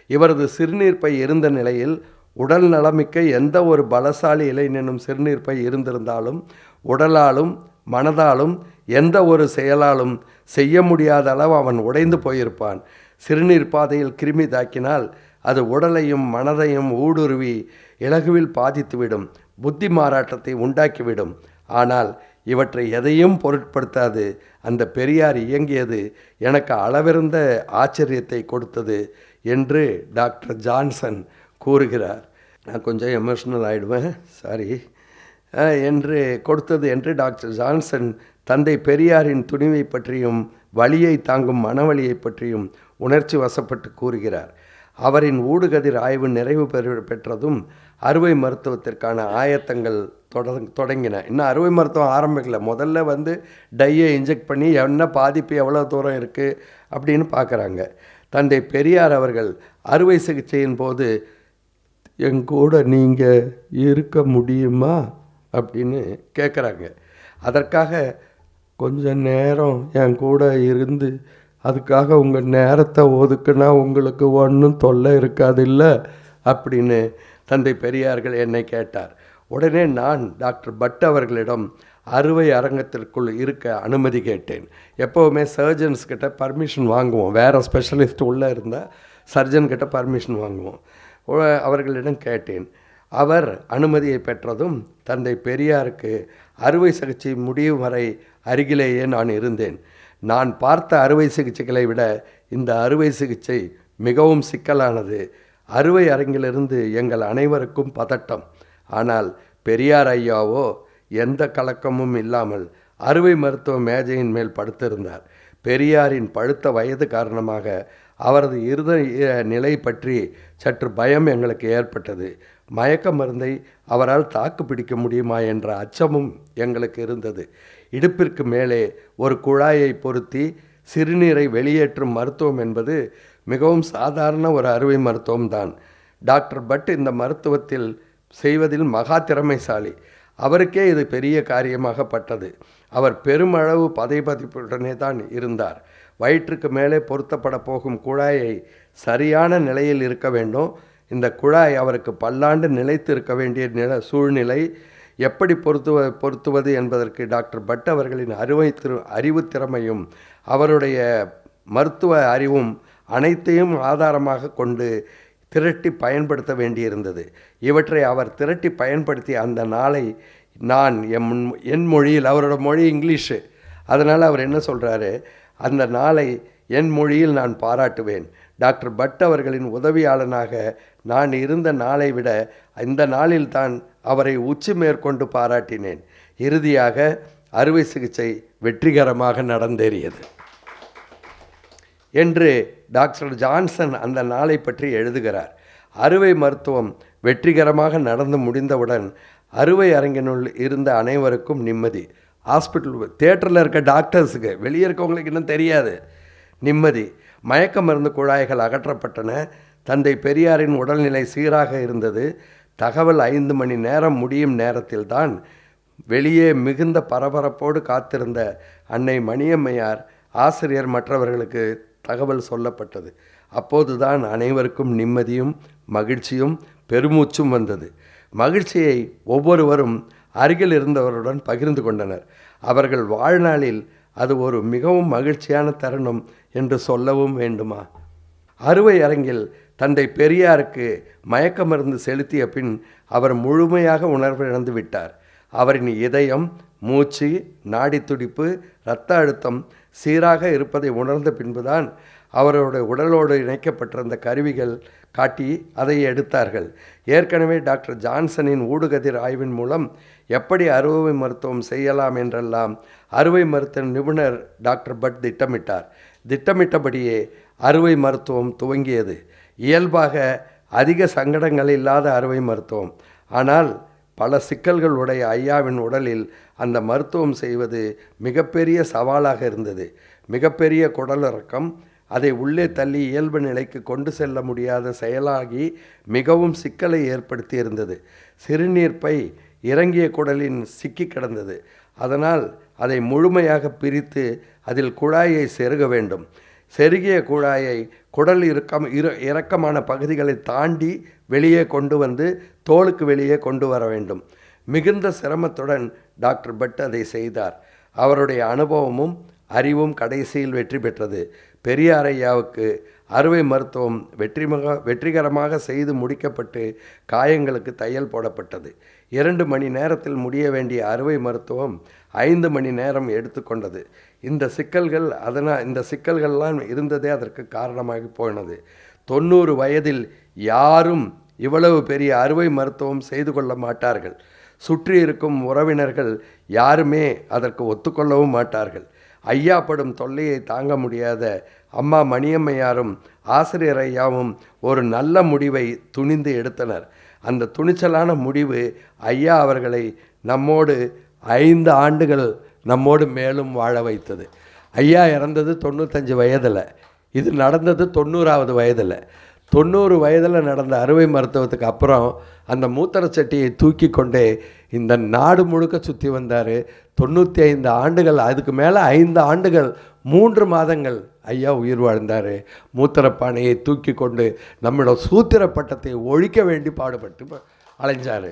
இவரது சிறுநீர் பை இருந்த நிலையில் உடல் நலமிக்க எந்த ஒரு பலசாலி இளைஞனும் சிறுநீர் பை இருந்திருந்தாலும் உடலாலும் மனதாலும் எந்த ஒரு செயலாலும் செய்ய முடியாத அளவு அவன் உடைந்து போயிருப்பான். சிறுநீர் பாதையில் கிருமி தாக்கினால் அது உடலையும் மனதையும் ஊடுருவி இலகுவில் பாதித்துவிடும், புத்தி மாறாட்டத்தை உண்டாக்கிவிடும். ஆனால் இவற்றை எதையும் பொருட்படுத்தாது அந்த பெரியார் இயங்கியது எனக்கு அளவிருந்த ஆச்சரியத்தை கொடுத்தது என்று டாக்டர் ஜான்சன் கூறுகிறார். நான் கொஞ்சம் எமோஷ்னல் ஆகிடுவேன், சாரி. என்று கொடுத்தது என்று டாக்டர் ஜான்சன் தந்தை பெரியாரின் துணிவை பற்றியும் வலியை தாங்கும் மனவலியை பற்றியும் உணர்ச்சி வசப்பட்டு கூறுகிறார். அவரின் ஊடுகதிர் ஆய்வு நிறைவு பெற்றதும் அறுவை மருத்துவத்திற்கான ஆயத்தங்கள் தொடங்கின. இன்னும் அறுவை மருத்துவம் ஆரம்பிக்கல. முதல்ல டையை இன்ஜெக்ட் பண்ணி என்ன பாதிப்பு எவ்வளோ தூரம் இருக்குது அப்படின்னு பார்க்குறாங்க. தந்தை பெரியார் அவர்கள் அறுவை சிகிச்சையின் போது எங்கூட நீங்கள் இருக்க முடியுமா அப்படின்னு கேட்குறாங்க. அதற்காக கொஞ்ச நேரம் என் கூட இருந்து அதுக்காக உங்கள் நேரத்தை ஒதுக்குனா உங்களுக்கு ஒன்றும் தொல்லை இருக்காதில்ல அப்படின்னு தந்தை பெரியார்கள் என்னை கேட்டார். உடனே நான் டாக்டர் பட் அவர்களிடம் அறுவை அரங்கத்திற்குள் இருக்க அனுமதி கேட்டேன். எப்போவுமே சர்ஜன்ஸ்கிட்ட பர்மிஷன் வாங்குவோம். வேறு ஸ்பெஷலிஸ்ட் உள்ளே இருந்தால் சர்ஜன்கிட்ட பர்மிஷன் வாங்குவோம். அவர்களிடம் கேட்டேன். அவர் அனுமதியை பெற்றதும் தந்தை பெரியாருக்கு அறுவை சிகிச்சை முடியும் வரை அருகிலேயே நான் இருந்தேன். நான் பார்த்த அறுவை சிகிச்சைகளை விட இந்த அறுவை சிகிச்சை மிகவும் சிக்கலானது. அறுவை அரங்கிலிருந்து எங்கள் அனைவருக்கும் பதட்டம். ஆனால் பெரியார் ஐயாவோ எந்த கலக்கமும் இல்லாமல் அறுவை மருத்துவ மேஜையின் மேல் படுத்திருந்தார். பெரியாரின் பழுத்த வயது காரணமாக அவரது இருதய நிலை பற்றி சற்று பயம் எங்களுக்கு ஏற்பட்டது. மயக்க மருந்தை அவரால் தாக்கு பிடிக்க முடியுமா என்ற அச்சமும் எங்களுக்கு இருந்தது. இடுப்பிற்கு மேலே ஒரு குழாயை பொருத்தி சிறுநீரை வெளியேற்றும் மருத்துவம் என்பது மிகவும் சாதாரண ஒரு அறுவை மருத்துவம்தான். டாக்டர் பட் இந்த மருத்துவத்தில் செய்வதில் மகா திறமைசாலி. அவருக்கே இது பெரிய காரியமாகப்பட்டது. அவர் பெருமளவு பதைபதிப்புடனே தான் இருந்தார். வயிற்றுக்கு மேலே பொருத்தப்பட போகும் குழாயை சரியான நிலையில் இருக்க வேண்டும். இந்த குழாய் அவருக்கு பல்லாண்டு நிலைத்து இருக்க வேண்டிய சூழ்நிலை. எப்படி பொருத்துவது என்பதற்கு டாக்டர் பட் அவர்களின் அறிவு திறமையும் அவருடைய மருத்துவ அறிவும் அனைத்தையும் ஆதாரமாக கொண்டு திரட்டி பயன்படுத்த வேண்டியிருந்தது. இவற்றை அவர் திரட்டி பயன்படுத்திய அந்த நாளை நான் என் மொழியில், அவரோட மொழி இங்கிலீஷு, அதனால் அவர் என்ன சொல்கிறாரு, அந்த நாளை என் மொழியில் நான் பாராட்டுவேன். டாக்டர் பட் அவர்களின் உதவியாளனாக நான் இருந்த நாளை விட இந்த நாளில்தான் அவரை உச்சி மேற்கொண்டு பாராட்டினேன். இறுதியாக அறுவை சிகிச்சை வெற்றிகரமாக நடந்தேறியது என்று டாக்டர் ஜான்சன் அந்த நாளை பற்றி எழுதுகிறார். அறுவை மருத்துவம் வெற்றிகரமாக நடந்து முடிந்தவுடன் அறுவை அரங்கினுள் இருந்த அனைவருக்கும் நிம்மதி. ஹாஸ்பிட்டல் தியேட்டரில் இருக்க டாக்டர்ஸுக்கு, வெளியே இருக்கவங்களுக்கு இன்னும் தெரியாது, நிம்மதி. மயக்க மருந்து குழாய்கள் அகற்றப்பட்டன. தந்தை பெரியாரின் உடல்நிலை சீராக இருந்தது. தகவல் 5 மணி நேரம் முடியும் நேரத்தில்தான் வெளியே மிகுந்த பரபரப்போடு காத்திருந்த அன்னை மணியம்மையார், ஆசிரியர் மற்றவர்களுக்கு தகவல் சொல்லப்பட்டது. அப்போதுதான் அனைவருக்கும் நிம்மதியும் மகிழ்ச்சியும் பெருமூச்சும் வந்தது. மகிழ்ச்சியை ஒவ்வொருவரும் அருகில் இருந்தவருடன் பகிர்ந்து கொண்டனர். அவர்கள் வாழ்நாளில் அது ஒரு மிகவும் மகிழ்ச்சியான தருணம் என்று சொல்லவும் வேண்டுமா? அறுவை அரங்கில் தந்தை பெரியாருக்கு மயக்க மருந்து செலுத்திய பின் அவர் முழுமையாக உணர்விழந்து விட்டார். அவரின் இதயம், மூச்சு, நாடி துடிப்பு, இரத்த அழுத்தம் சீராக இருப்பதை உணர்ந்த பின்புதான் அவருடைய உடலோடு இணைக்கப்பட்டிருந்த கருவிகள் காட்டி அதை எடுத்தார்கள். ஏற்கனவே டாக்டர் ஜான்சனின் ஊடுகதிர் ஆய்வின் மூலம் எப்படி அறுவை மருத்துவம் செய்யலாம் என்றெல்லாம் அறுவை மருத்துவ நிபுணர் டாக்டர் பட் திட்டமிட்டார். திட்டமிட்டபடியே அறுவை மருத்துவம் துவங்கியது. இயல்பாக அதிக சங்கடங்கள் இல்லாத அறுவை மருத்துவம். ஆனால் பல சிக்கல்கள் உடைய ஐயாவின் உடலில் அந்த மருத்துவம் செய்வது மிகப்பெரிய சவாலாக இருந்தது. மிகப்பெரிய குடலிறக்கம் அதை உள்ளே தள்ளி இயல்பு நிலைக்கு கொண்டு செல்ல முடியாத செயலாகி மிகவும் சிக்கலை ஏற்படுத்தி இருந்தது. சிறுநீர்ப்பை இறங்கிய குடலின் சிக்கி கிடந்தது. அதனால் அதை முழுமையாக பிரித்து அதில் குழாயை செருக வேண்டும். செருகிய குழாயை குடல் இறக்கமான பகுதிகளை தாண்டி வெளியே கொண்டு வந்து தோலுக்கு வெளியே கொண்டு வர வேண்டும். மிகுந்த சிரமத்துடன் டாக்டர் பட் அதை செய்தார். அவருடைய அனுபவமும் அறிவும் கடைசியில் வெற்றி பெற்றது. பெரியார் ஐயாவுக்கு அறுவை மருத்துவம் வெற்றிகரமாக செய்து முடிக்கப்பட்டு காயங்களுக்கு தையல் போடப்பட்டது. 2 மணி நேரத்தில் முடிய வேண்டிய அறுவை மருத்துவம் 5 மணி நேரம் எடுத்துக்கொண்டது. இந்த சிக்கல்கள்லாம் இருந்ததே அதற்கு காரணமாகி போனது. 90 வயதில் யாரும் இவ்வளவு பெரிய அறுவை மருத்துவம் செய்து கொள்ள மாட்டார்கள். சுற்றி இருக்கும் உறவினர்கள் யாருமே அதற்கு ஒத்துக்கொள்ளவும் மாட்டார்கள். ஐயா படும் தொல்லையை தாங்க முடியாத அம்மா மணியம்மையாரும் ஆசிரியர் ஐயாவும் ஒரு நல்ல முடிவை துணிந்து எடுத்தனர். அந்த துணிச்சலான முடிவு ஐயா அவர்களை நம்மோடு 5 ஆண்டுகள் நம்மோடு மேலும் வாழ வைத்தது. ஐயா இறந்தது 95 வயதில், இது நடந்தது 90வது வயதில். 90 வயதில் நடந்த அறுவை மருத்துவத்துக்கு அப்புறம் அந்த மூத்திரச்சட்டியை தூக்கி கொண்டே இந்த நாடு முழுக்க சுற்றி வந்தார். 95 ஆண்டுகள், அதுக்கு மேலே 5 ஆண்டுகள் 3 மாதங்கள் ஐயா உயிர் வாழ்ந்தார். மூத்திரப்பானையை தூக்கி கொண்டு நம்மளோட சூத்திர பட்டத்தை ஒழிக்க வேண்டி பாடுபட்டு அலைஞ்சார்.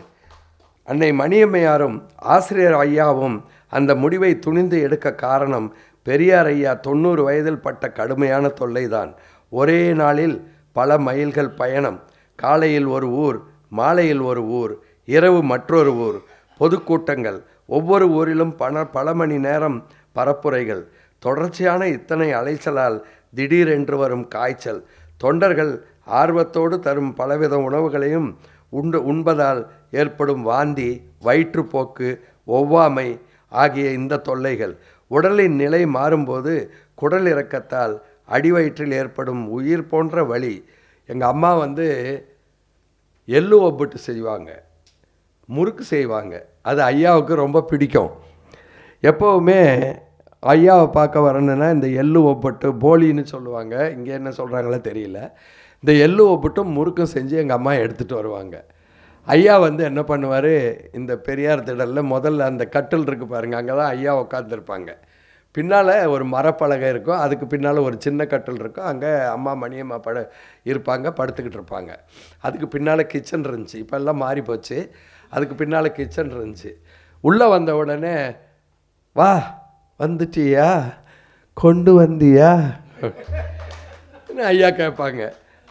அன்னை மணியம்மையாரும் ஆசிரியர் ஐயாவும் அந்த முடிவை துணிந்து எடுக்க காரணம் பெரியார் ஐயா 90 வயதில் பட்ட கடுமையான தொல்லைதான். ஒரே நாளில் பல மைல்கள் பயணம். காலையில் ஒரு ஊர், மாலையில் ஒரு ஊர், இரவு மற்றொரு ஊர், பொதுக்கூட்டங்கள், ஒவ்வொரு ஊரிலும் பல மணி நேரம் பரப்புரைகள். தொடர்ச்சியான இத்தனை அலைச்சலால் திடீரென்று வரும் காய்ச்சல், தொண்டர்கள் ஆர்வத்தோடு தரும் பலவித உணவுகளையும் உண்பதால் ஏற்படும் வாந்தி, வயிற்றுப்போக்கு, ஒவ்வாமை ஆகிய இந்த தொல்லைகள். உடலின் நிலை மாறும்போது குடல் இறக்கத்தால் அடிவயிற்றில் ஏற்படும் உயிர் போன்ற வலி. எங்கள் அம்மா எள்ளு ஒப்பிட்டு செய்வாங்க, முறுக்கு செய்வாங்க. அது ஐயாவுக்கு ரொம்ப பிடிக்கும். எப்போவுமே ஐயாவை பார்க்க வரணுன்னா இந்த எள்ளு ஒப்பட்டு, போலின்னு சொல்லுவாங்க, இங்கே என்ன சொல்கிறாங்களோ தெரியல, இந்த எள்ளு ஒப்பட்டும் முறுக்கும் செஞ்சு எங்கள் அம்மா எடுத்துகிட்டு வருவாங்க. ஐயா என்ன பண்ணுவார், இந்த பெரியார் திடலில் முதல்ல அந்த கட்டில் இருக்குது பாருங்கள், அங்கே தான் ஐயா உட்காந்துருப்பாங்க. பின்னால் ஒரு மரப்பலகை இருக்கும், அதுக்கு பின்னால் ஒரு சின்ன கட்டில் இருக்கும், அங்கே அம்மா மணியம்மா இருப்பாங்க, படுத்துக்கிட்டு இருப்பாங்க. அதுக்கு பின்னால் கிச்சன் இருந்துச்சு, இப்போ எல்லாம் மாறி போச்சு. அதுக்கு பின்னால் கிச்சன் இருந்துச்சு. உள்ளே வந்த உடனே, வா வந்துட்டியா, கொண்டு வந்தியா ஐயா கேட்பாங்க.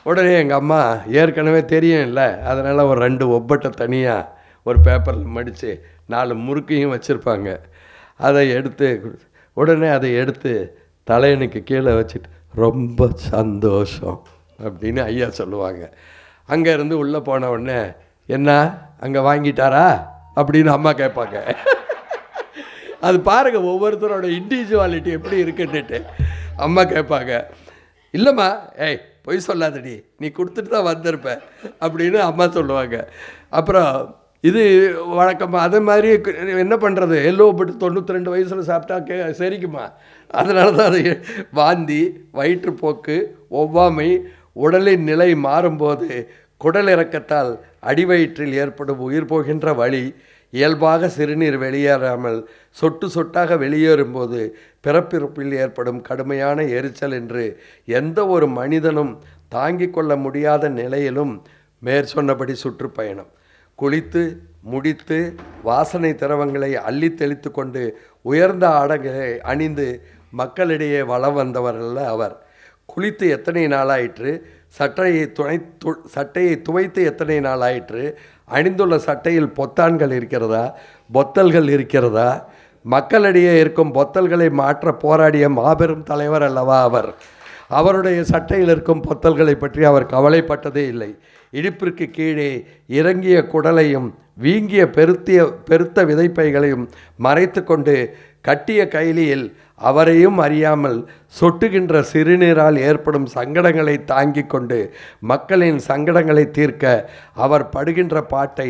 உடனே எங்கள் அம்மா ஏற்கனவே தெரியும் இல்லை, அதனால் ஒரு 2 ஒப்பட்டை தனியாக ஒரு பேப்பரில் மடித்து 4 முறுக்கையும் வச்சுருப்பாங்க. அதை எடுத்து தலையணுக்கு கீழே வச்சுட்டு ரொம்ப சந்தோஷம் அப்படின்னு ஐயா சொல்லுவாங்க. அங்கேருந்து உள்ளே போன உடனே, என்ன அங்கே வாங்கிட்டாரா அப்படின்னு அம்மா கேட்பாங்க. அது பாருங்கள் ஒவ்வொருத்தரோட இண்டிவிஜுவாலிட்டி எப்படி இருக்குன்னுட்டு. அம்மா கேட்பாங்க, இல்லைம்மா, ஏய் பொய் சொல்லாதடி, நீ கொடுத்துட்டு தான் வந்திருப்ப அப்படின்னு அம்மா சொல்லுவாங்க. அப்புறம் இது வழக்கமாக அது மாதிரி என்ன பண்ணுறது, எல்லோப்பட்டு 92 வயசில் சாப்பிட்டா செரிக்குமா? அதனால தான் அது வாந்தி, வயிற்றுப்போக்கு, ஒவ்வாமை, உடலின் நிலை மாறும்போது குடல் இறக்கத்தால் அடிவயிற்றில் ஏற்படும் உயிர் போகின்ற வலி இயல்பாக சிறுநீர் வெளியேறாமல் சொட்டு சொட்டாக வெளியேறும்போது பிறப்பிறப்பில் ஏற்படும் கடுமையான எரிச்சல் என்று எந்த ஒரு மனிதனும் தாங்கிக் கொள்ள முடியாத நிலையிலும் மேற்சொன்னபடி சுற்றுப்பயணம். குளித்து முடித்து வாசனை திரவங்களை அள்ளி தெளித்து கொண்டு உயர்ந்த ஆடைகளை அணிந்து மக்களிடையே வலம் வந்தவர் அல்ல அவர். குளித்து எத்தனை நாளாயிற்று, சட்டையை துவைத்து எத்தனை நாளாயிற்று, அணிந்துள்ள சட்டையில் பொத்தான்கள் இருக்கிறதா, பொத்தல்கள் இருக்கிறதா, மக்களிடையே இருக்கும் பொத்தல்களை மாற்ற போராடிய மாபெரும் தலைவர் அல்லவா அவர். அவருடைய சட்டையில் இருக்கும் பொத்தல்களை பற்றி அவர் கவலைப்பட்டதே இல்லை. இடுப்பிற்கு கீழே இறங்கிய குடலையும் வீங்கிய பெருத்த விதைப்பைகளையும் மறைத்து கொண்டு கட்டிய கைலியில் அவரையும் அறியாமல் சொட்டுகின்ற சிறுநீரால் ஏற்படும் சங்கடங்களை தாங்கிக் கொண்டு மக்களின் சங்கடங்களை தீர்க்க அவர் படுகின்ற பாட்டை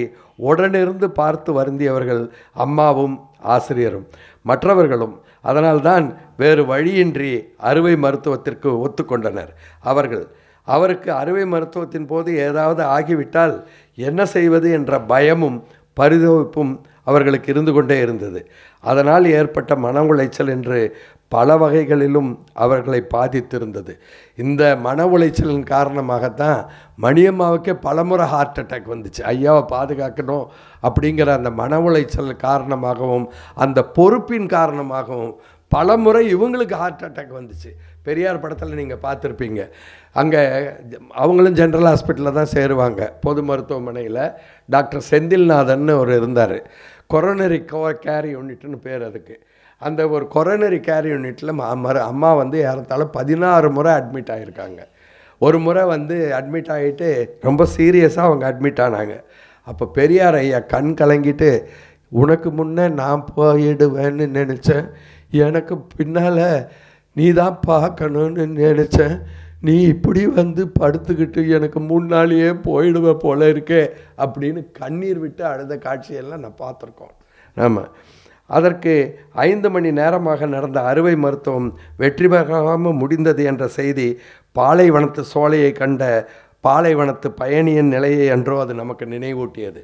உடனிருந்து பார்த்து வருந்தியவர்கள் அம்மாவும் ஆசிரியரும் மற்றவர்களும். அதனால்தான் வேறு வழியின்றி அறுவை மருத்துவத்திற்கு ஒத்துக்கொண்டனர். அவருக்கு அறுவை மருத்துவத்தின் போது ஏதாவது ஆகிவிட்டால் என்ன செய்வது என்ற பயமும் பரிதவிப்பும் அவர்களுக்கு இருந்து கொண்டே இருந்தது. அதனால் ஏற்பட்ட மன உளைச்சல் என்று பல வகைகளிலும் அவர்களை பாதித்திருந்தது. இந்த மன உளைச்சலின் காரணமாகத்தான் மணியம்மாவுக்கே பலமுறை ஹார்ட் அட்டாக் வந்துச்சு. ஐயாவை பாதுகாக்கணும் அப்படிங்கிற அந்த மன உளைச்சல் காரணமாகவும் அந்த பொறுப்பின் காரணமாகவும் பலமுறை இவங்களுக்கு ஹார்ட் அட்டாக் வந்துச்சு. பெரியார் படத்தில் நீங்கள் பார்த்துருப்பீங்க. அங்கே அவங்களும் ஜென்ரல் ஹாஸ்பிட்டலில் தான் சேருவாங்க. பொது மருத்துவமனையில் டாக்டர் செந்தில்நாதன் ஒரு இருந்தார். கொரோனரி கேர் யூனிட்னு பேர் அதுக்கு. அந்த ஒரு கொரோனரி கேர் யூனிட்டில் அம்மா ஏறத்தாழ 16 முறை அட்மிட் ஆகியிருக்காங்க. ஒரு முறை அட்மிட் ஆகிட்டு ரொம்ப சீரியஸாக அவங்க அட்மிட் ஆனாங்க. அப்போ பெரியார் ஐயா கண் கலங்கிட்டு, உனக்கு முன்னே நான் போயிடுவேன்னு நினச்சேன், எனக்கு பின்னால் நீ தான் பார்க்கணுன்னு நினச்சேன், நீ இப்படி படுத்துக்கிட்டு எனக்கு முன்னாலேயே போயிடுவ போல இருக்கே அப்படின்னு கண்ணீர் விட்டு அழுத காட்சியெல்லாம் நான் பார்த்துருக்கோம். ஆமாம், அதற்கு 5 மணி நேரமாக நடந்த அறுவை மருத்துவம் வெற்றி பெறாமல் முடிந்தது என்ற செய்தி பாலைவனத்து சோலையை கண்ட பாலைவனத்து பயணியின் நிலையை அன்றோ அது நமக்கு நினைவூட்டியது.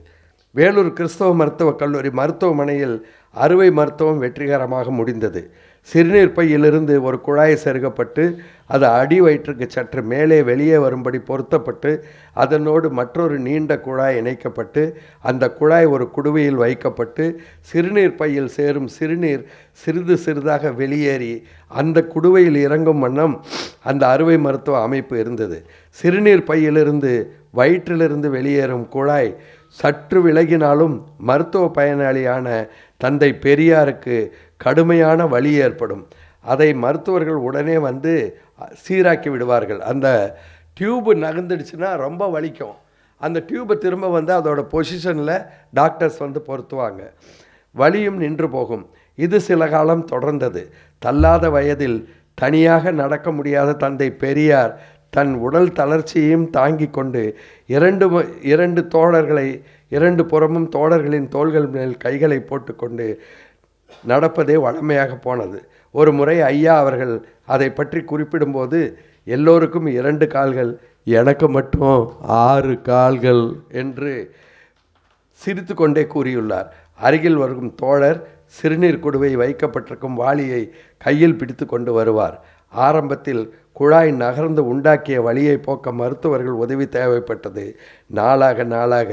வேலூர் கிறிஸ்தவ மருத்துவக் கல்லூரி மருத்துவமனையில் அறுவை மருத்துவம் வெற்றிகரமாக முடிந்தது. சிறுநீர் பையிலிருந்து ஒரு குழாய் செருகப்பட்டு அது அடி வயிற்றுக்கு சற்று மேலே வெளியே வரும்படி பொருத்தப்பட்டு அதனோடு மற்றொரு நீண்ட குழாய் இணைக்கப்பட்டு அந்த குழாய் ஒரு குடுவையில் வைக்கப்பட்டு சிறுநீர் பையில் சேரும் சிறுநீர் சிறிது சிறிதாக வெளியேறி அந்த குடுவையில் இறங்கும் வண்ணம் அந்த அறுவை மருத்துவ அமைப்பு இருந்தது. சிறுநீர் பையிலிருந்து வயிற்றிலிருந்து வெளியேறும் குழாய் சற்று விலகினாலும் மருத்துவ பயனாளியான தந்தை பெரியாருக்கு கடுமையான வலி ஏற்படும். அதை மருத்துவர்கள் உடனே சீராக்கி விடுவார்கள். அந்த டியூப்பு நகர்ந்துடுச்சுன்னா ரொம்ப வலிக்கும். அந்த டியூப்பை திரும்ப அதோட பொசிஷனில் டாக்டர்ஸ் பொருத்துவாங்க. வலியும் நின்று போகும். இது சில காலம் தொடர்ந்தது. தள்ளாத வயதில் தனியாக நடக்க முடியாத தந்தை பெரியார் தன் உடல் தளர்ச்சியையும் தாங்கி கொண்டு இரண்டு புறமும் தோழர்களின் தோள்கள் மேல் கைகளை போட்டுக்கொண்டு நடப்பதே வழமையாக போனது. ஒரு முறை ஐயா அவர்கள் அதை பற்றி குறிப்பிடும்போது, எல்லோருக்கும் 2 கால்கள், எனக்கு மட்டும் 6 கால்கள் என்று சிரித்து கொண்டே கூறியுள்ளார். அருகில் வரும் தோழர் சிறுநீர் குடுவை வைக்கப்பட்டிருக்கும் வாளியை கையில் பிடித்து கொண்டு வருவார். ஆரம்பத்தில் குழாய் நகர்ந்து உண்டாக்கிய வலியை போக்க மருத்துவர்கள் உதவி தேவைப்பட்டது. நாளாக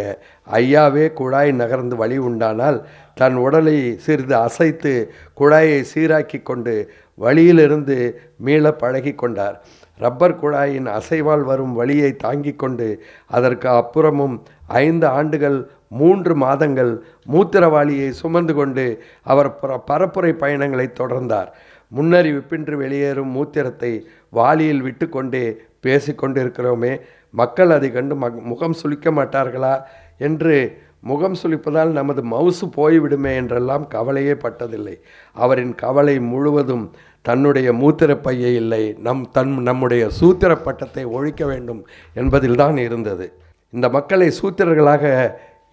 ஐயாவே குழாய் நகர்ந்து வலி உண்டானால் தன் உடலை சிறிது அசைத்து குழாயை சீராக்கி கொண்டு வலியிலிருந்து மீள பழகி கொண்டார். ரப்பர் குழாயின் அசைவால் வரும் வலியை தாங்கி கொண்டு அதற்கு அப்புறமும் 5 ஆண்டுகள் 3 மாதங்கள் மூத்திரவாளியை சுமந்து கொண்டு அவர் பரப்புரை பயணங்களை தொடர்ந்தார். முன்னறிவிப்பின்றி வெளியேறும் மூத்திரத்தை வாளியில் விட்டு கொண்டே பேசிக்கொண்டிருக்கிறோமே, மக்கள் அதை கண்டு முகம் சுளிக்க மாட்டார்களா என்று முகம் சுளிப்பதால் நமது மவுசு போய்விடுமே என்றெல்லாம் கவலையே பட்டதில்லை. அவரின் கவலை முழுவதும் தன்னுடைய மூத்திரப்பையை இல்லை, நம்முடைய சூத்திர பட்டத்தை ஒழிக்க வேண்டும் என்பதில்தான் இருந்தது. இந்த மக்களை சூத்திரர்களாக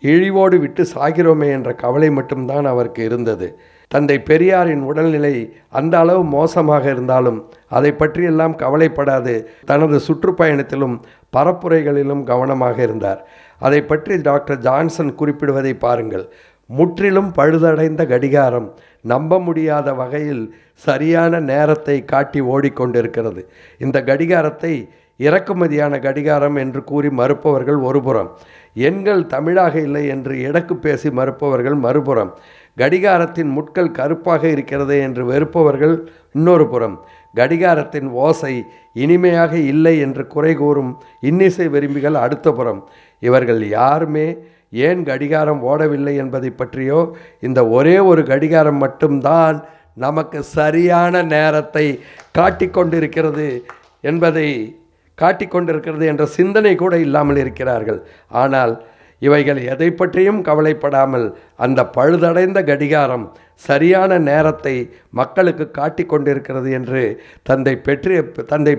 இழிவோடு விட்டு சாகிறோமே என்ற கவலை மட்டும்தான் அவருக்கு இருந்தது. தந்தை பெரியாரின் உடல்நிலை அந்த அளவு மோசமாக இருந்தாலும் அதை பற்றியெல்லாம் கவலைப்படாது தனது சுற்றுப்பயணத்திலும் பரப்புரைகளிலும் கவனமாக இருந்தார். அதை பற்றி டாக்டர் ஜான்சன் குறிப்பிடுவதை பாருங்கள். முற்றிலும் பழுதடைந்த கடிகாரம் நம்ப முடியாத வகையில் சரியான நேரத்தை காட்டி ஓடிக்கொண்டிருக்கிறது. இந்த கடிகாரத்தை இறக்குமதியான கடிகாரம் என்று கூறி மறுப்பவர்கள் ஒருபுறம், எண்கள் தமிழாக இல்லை என்று எடக்கு பேசி மறுப்பவர்கள் மறுபுறம், கடிகாரத்தின் முட்கள் கருப்பாக இருக்கிறது என்று வெறுப்பவர்கள் இன்னொரு புறம், கடிகாரத்தின் ஓசை இனிமையாக இல்லை என்று குறை கூறும் இன்னிசை விரும்பிகள் அடுத்த புறம். இவர்கள் யாருமே ஏன் கடிகாரம் ஓடவில்லை என்பதை பற்றியோ, இந்த ஒரே ஒரு கடிகாரம் மட்டும்தான் நமக்கு சரியான நேரத்தை காட்டிக்கொண்டிருக்கிறது என்ற சிந்தனை கூட இல்லாமல் இருக்கிறார்கள். ஆனால் இவைகள் எதை பற்றியும் கவலைப்படாமல் அந்த பழுதடைந்த கடிகாரம் சரியான நேரத்தை மக்களுக்கு காட்டி கொண்டிருக்கிறது என்று தந்தை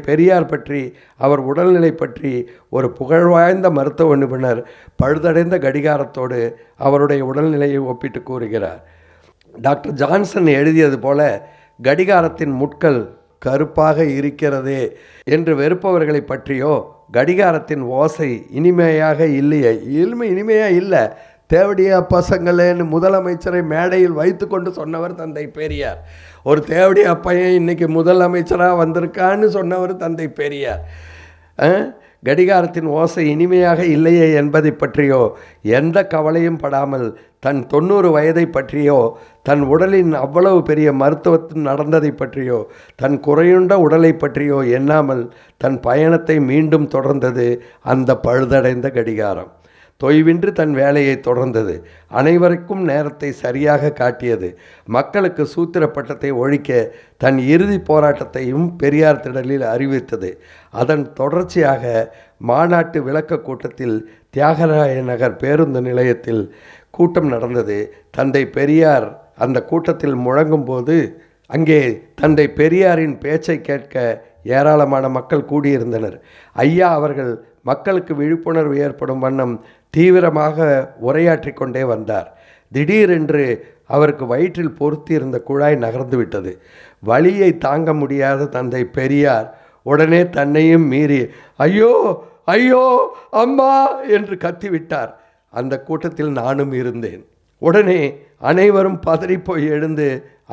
பெரியார் பற்றி, அவர் உடல்நிலை பற்றி ஒரு புகழ்வாய்ந்த மருத்துவ நிபுணர் பழுதடைந்த கடிகாரத்தோடு அவருடைய உடல்நிலையை ஒப்பிட்டு கூறுகிறார். டாக்டர் ஜான்சன் எழுதியது போல கடிகாரத்தின் முட்கள் கருப்பாக இருக்கிறதே என்று வெறுப்பவர்களை பற்றியோ, கடிகாரத்தின் ஓசை இனிமையாக இல்லையே, இனிமையாக இல்லை, தேவடியா பசங்களேன்னு முதலமைச்சரை மேடையில் வைத்து கொண்டு சொன்னவர் தந்தை பெரியார். ஒரு தேவடியா பையன் இன்னைக்கு முதலமைச்சராக வந்திருக்கான்னு சொன்னவர் தந்தை பெரியார். கடிகாரத்தின் ஓசை இனிமையாக இல்லையே என்பதை பற்றியோ எந்த கவலையும் படாமல் தன் 90 வயதை பற்றியோ, தன் உடலின் அவ்வளவு பெரிய மருத்துவத்தில் நடந்ததை பற்றியோ, தன் குறையுண்ட உடலை பற்றியோ எண்ணாமல் தன் பயணத்தை மீண்டும் தொடர்ந்தது அந்த பழுதடைந்த கடிகாரம். தொய்வின்றி தன் வேலையை தொடர்ந்தது. அனைவருக்கும் நேரத்தை சரியாக காட்டியது. மக்களுக்கு சூத்திர பட்டத்தை ஒழிக்க தன் இறுதி போராட்டத்தையும் பெரியார் திடலில் அறிவித்தது. அதன் தொடர்ச்சியாக மாநாட்டு விளக்க கூட்டத்தில் தியாகராய நகர் பேருந்து நிலையத்தில் கூட்டம் நடந்தது. தந்தை பெரியார் அந்த கூட்டத்தில் முழங்கும் போது அங்கே தந்தை பெரியாரின் பேச்சை கேட்க ஏராளமான மக்கள் கூடியிருந்தனர். ஐயா அவர்கள் மக்களுக்கு விழிப்புணர்வு ஏற்படும் வண்ணம் தீவிரமாக உரையாற்றி கொண்டே வந்தார். திடீரென்று அவருக்கு வயிற்றில் பொருத்தியிருந்த குழாய் நகர்ந்துவிட்டது. வலியை தாங்க முடியாத தந்தை பெரியார் உடனே தன்னையும் மீறி ஐயோ ஐயோ அம்மா என்று கத்திவிட்டார். அந்த கூட்டத்தில் நானும் இருந்தேன். உடனே அனைவரும் பதறிப்போய் எழுந்து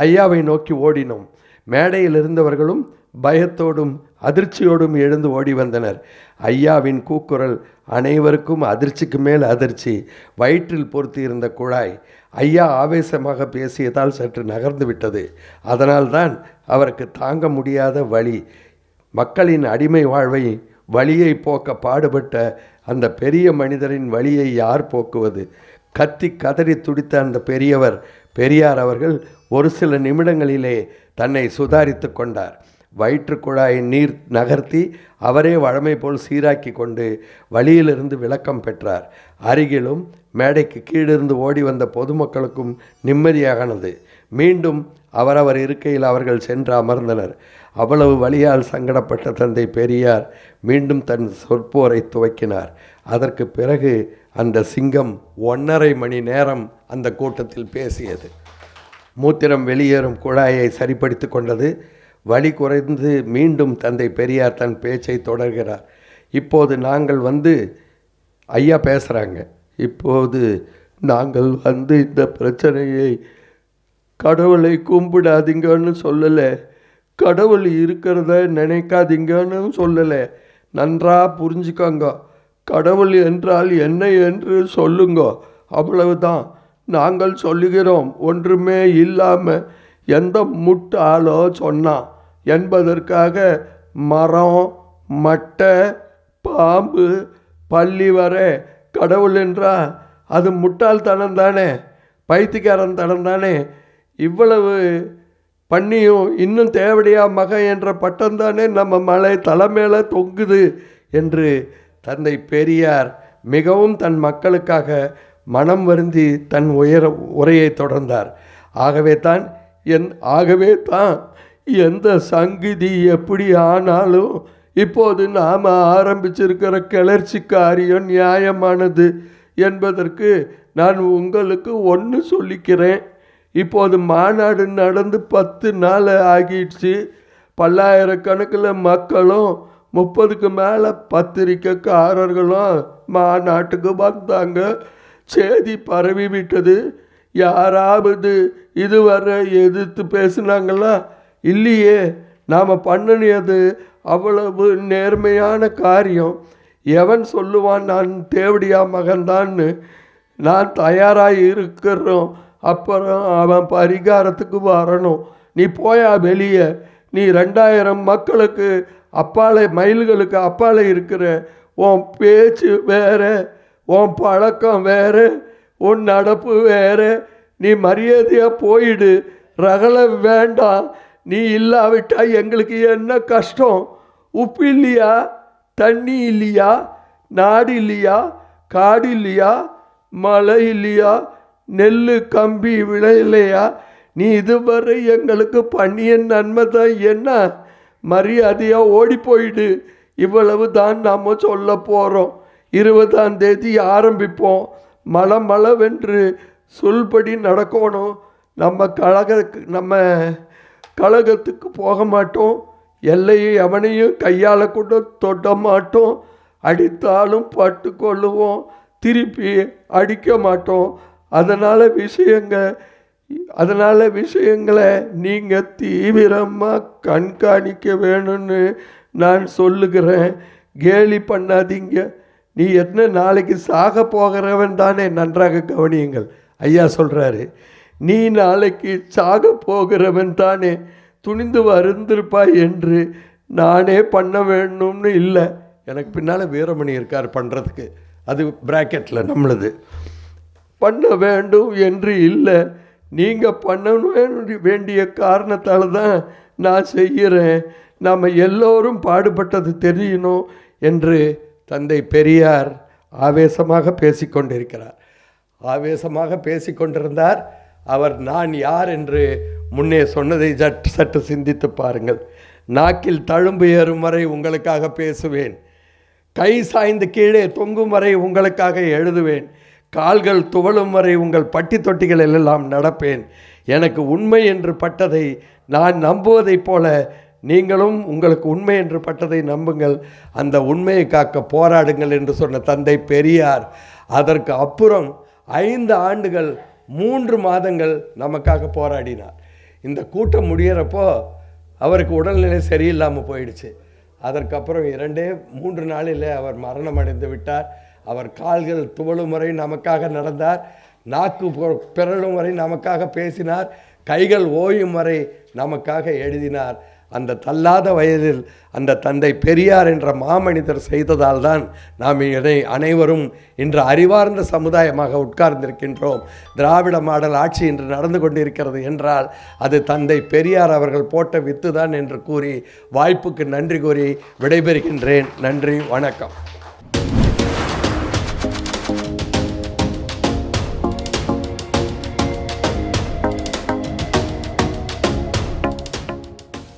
ஐயாவை நோக்கி ஓடினோம். மேடையில் இருந்தவர்களும் பயத்தோடும் அதிர்ச்சியோடும் எழுந்து ஓடி வந்தனர். ஐயாவின் கூக்குரல் அனைவருக்கும் அதிர்ச்சிக்கு மேல் அதிர்ச்சி. வயிற்றில் பொருத்தி இருந்த குழாய் ஐயா ஆவேசமாக பேசியதால் சற்று நகர்ந்து விட்டது. அதனால்தான் அவருக்கு தாங்க முடியாத வலி. மக்களின் அடிமை வாழ்வை வலியை போக்க பாடுபட்ட அந்த பெரிய மனிதரின் வலியை யார் போக்குவது? கத்தி கதறி துடித்த அந்த பெரியார் அவர்கள் ஒரு சில நிமிடங்களிலே தன்னை சுதாரித்து கொண்டார். வயிற்று குழாயின் நீர் நகர்த்தி அவரே வழமை போல் சீராக்கி கொண்டு வழியிலிருந்து விளக்கம் பெற்றார். அருகிலும் மேடைக்கு கீழிருந்து ஓடி வந்த பொதுமக்களுக்கும் நிம்மதியானது. மீண்டும் அவரவர் இருக்கையில் அவர்கள் சென்று அமர்ந்தனர். அவ்வளவு வலியால் சங்கடப்பட்ட தந்தை பெரியார் மீண்டும் தன் சொற்போரை துவக்கினார். அதற்கு பிறகு அந்த சிங்கம் 1.5 மணி நேரம் அந்த கூட்டத்தில் பேசியது. மூத்திரம் வெளியேறும் குழாயை சரிப்படுத்தி கொண்டது. வலி குறைந்து மீண்டும் தந்தை பெரியார் தன் பேச்சை தொடர்கிறார். இப்போது நாங்கள் ஐயா பேசுகிறாங்க. இப்போது நாங்கள் இந்த பிரச்சனையை கடவுளை கும்பிடாதீங்கன்னு சொல்லலை, கடவுள் இருக்கிறத நினைக்காதீங்கன்னு சொல்லலை, நன்றாக புரிஞ்சுக்கோங்க. கடவுள் என்றால் என்ன என்று சொல்லுங்க, அவ்வளவுதான் நாங்கள் சொல்லுகிறோம். ஒன்றுமே இல்லாமல் எந்த முட்டாளோ சொன்னான் என்பதற்காக மரம், மட்டை, பாம்பு, பள்ளி வர கடவுள் என்றால் அது முட்டாள்தனம் தானே, பைத்தியக்காரன் தனம் தானே. இவ்வளவு பண்ணியும் இன்னும் தேவடியா மகன் என்ற பட்டம் தானே நம்ம தலைமையில தொங்குது என்று தந்தை பெரியார் மிகவும் தன் மக்களுக்காக மனம் வருந்தி தன் உரையை தொடர்ந்தார். ஆகவே தான் எந்த சங்கதி எப்படி ஆனாலும் இப்போது நாம் ஆரம்பிச்சிருக்கிற கிளர்ச்சி காரியம் நியாயமானது என்பதற்கு நான் உங்களுக்கு ஒன்று சொல்லிக்கிறேன்.
இப்போது மாநாடு நடந்து 10 நாள் ஆகிடுச்சு. பல்லாயிரக்கணக்கில் மக்களும் 30க்கு மேலே பத்திரிக்கைக்காரர்களும் மாநாட்டுக்கு வந்தாங்க. செய்தி பரவி விட்டது. யாராவது இதுவரை எதிர்த்து பேசுனாங்களா? இல்லையே. நாம் பண்ணினது அவ்வளவு நேர்மையான காரியம். எவன் சொல்லுவான் நான் தேவடியா மகன்தான்னு? நான் தயாராக இருக்கிறோம். அப்புறம் அவன் பரிகாரத்துக்கு வரணும். நீ போயா வெளியே. நீ 2000 மக்களுக்கு அப்பாலே, மைல்களுக்கு அப்பாலே இருக்கிற. உன் பேச்சு வேற, உன் பழக்கம் வேற, உன் நடப்பு வேற. நீ மரியாதையாக போயிடு. ரகலை வேண்டாம். நீ இல்லாவிட்டா எங்களுக்கு என்ன கஷ்டம்? உப்பு இல்லையா? தண்ணி இல்லையா? நாடு இல்லையா? காடு இல்லையா? மழை இல்லையா? நெல் கம்பி விளையிலையா? நீ இதுவரை எங்களுக்கு பண்ணிய நன்மை தான் என்ன? மரியாதையாக ஓடி போயிடு. இவ்வளவு தான் நாம் சொல்ல போகிறோம். 20ஆம் தேதி ஆரம்பிப்போம். மளமளவென்று சொல்படி நடக்கணும். நம்ம கழகத்துக்கு போக மாட்டோம். எல்லையை அவனையும் கையால் கூட தொட்ட மாட்டோம். அடித்தாலும் பட்டு கொள்ளுவோம், திருப்பி அடிக்க மாட்டோம். அதனால் விஷயங்களை நீங்கள் தீவிரமாக கண்காணிக்க வேணும்னு நான் சொல்லுகிறேன். கேலி பண்ணாதீங்க. நீ என்ன நாளைக்கு சாக போகிறவன் தானே? நன்றாக கவனியுங்கள். ஐயா சொல்கிறாரு, நீ நாளைக்கு சாக போகிறவன் தானே? துணிந்து வருந்திருப்பாய் என்று நானே பண்ண வேணும்னு இல்லை. எனக்கு பின்னால் வீரமணி இருக்கார் பண்ணுறதுக்கு. அது பிராக்கெட்டில் நம்மளது. பண்ண வேண்டும் என்று இல்லை. நீங்கள் பண்ண வேண்டிய காரணத்தால் தான் நான் செய்கிறேன். நாம் எல்லோரும் பாடுபட்டது தெரியணும் என்று தந்தை பெரியார் ஆவேசமாக பேசிக்கொண்டிருக்கிறார். ஆவேசமாக பேசிக்கொண்டிருந்தார். அவர் நான் யார் என்று முன்னே சொன்னதை சற்று சிந்தித்து பாருங்கள். நாக்கில் தழும்பு ஏறும் வரை உங்களுக்காக பேசுவேன். கை சாய்ந்து கீழே தொங்கும் வரை உங்களுக்காக எழுதுவேன். கால்கள் துவளும் வரை உங்கள் பட்டி தொட்டிகளில் எல்லாம் நடப்பேன். எனக்கு உண்மை என்று பட்டதை நான் நம்புவதைப் போல நீங்களும் உங்களுக்கு உண்மை என்று பட்டதை நம்புங்கள். அந்த உண்மையை காக்க போராடுங்கள் என்று சொன்ன தந்தை பெரியார் அதற்கு அப்புறம் 5 ஆண்டுகள் 3 மாதங்கள் நமக்காக போராடினார். இந்த கூட்டம் முடிகிறப்போ அவருக்கு உடல்நிலை சரியில்லாமல் போயிடுச்சு. அதற்கப்புறம் 2-3 நாளில் அவர் மரணம் அடைந்து விட்டார். அவர் கால்கள் துவளும் வரை நமக்காக நடந்தார். நாக்கு பிறழும் வரை நமக்காக பேசினார். கைகள் ஓயும் வரை நமக்காக எழுதினார். அந்த தள்ளாத வயதில் அந்த தந்தை பெரியார் என்ற மாமனிதர் செய்ததால் தான் நாம் அனைவரும் இன்று அறிவார்ந்த சமுதாயமாக உட்கார்ந்திருக்கின்றோம். திராவிட மாடல் ஆட்சி இன்று நடந்து கொண்டிருக்கிறது என்றால் அது தந்தை பெரியார் அவர்கள் போட்ட வித்து தான் என்று கூறி வாய்ப்புக்கு நன்றி கூறி விடைபெறுகின்றேன். நன்றி, வணக்கம்.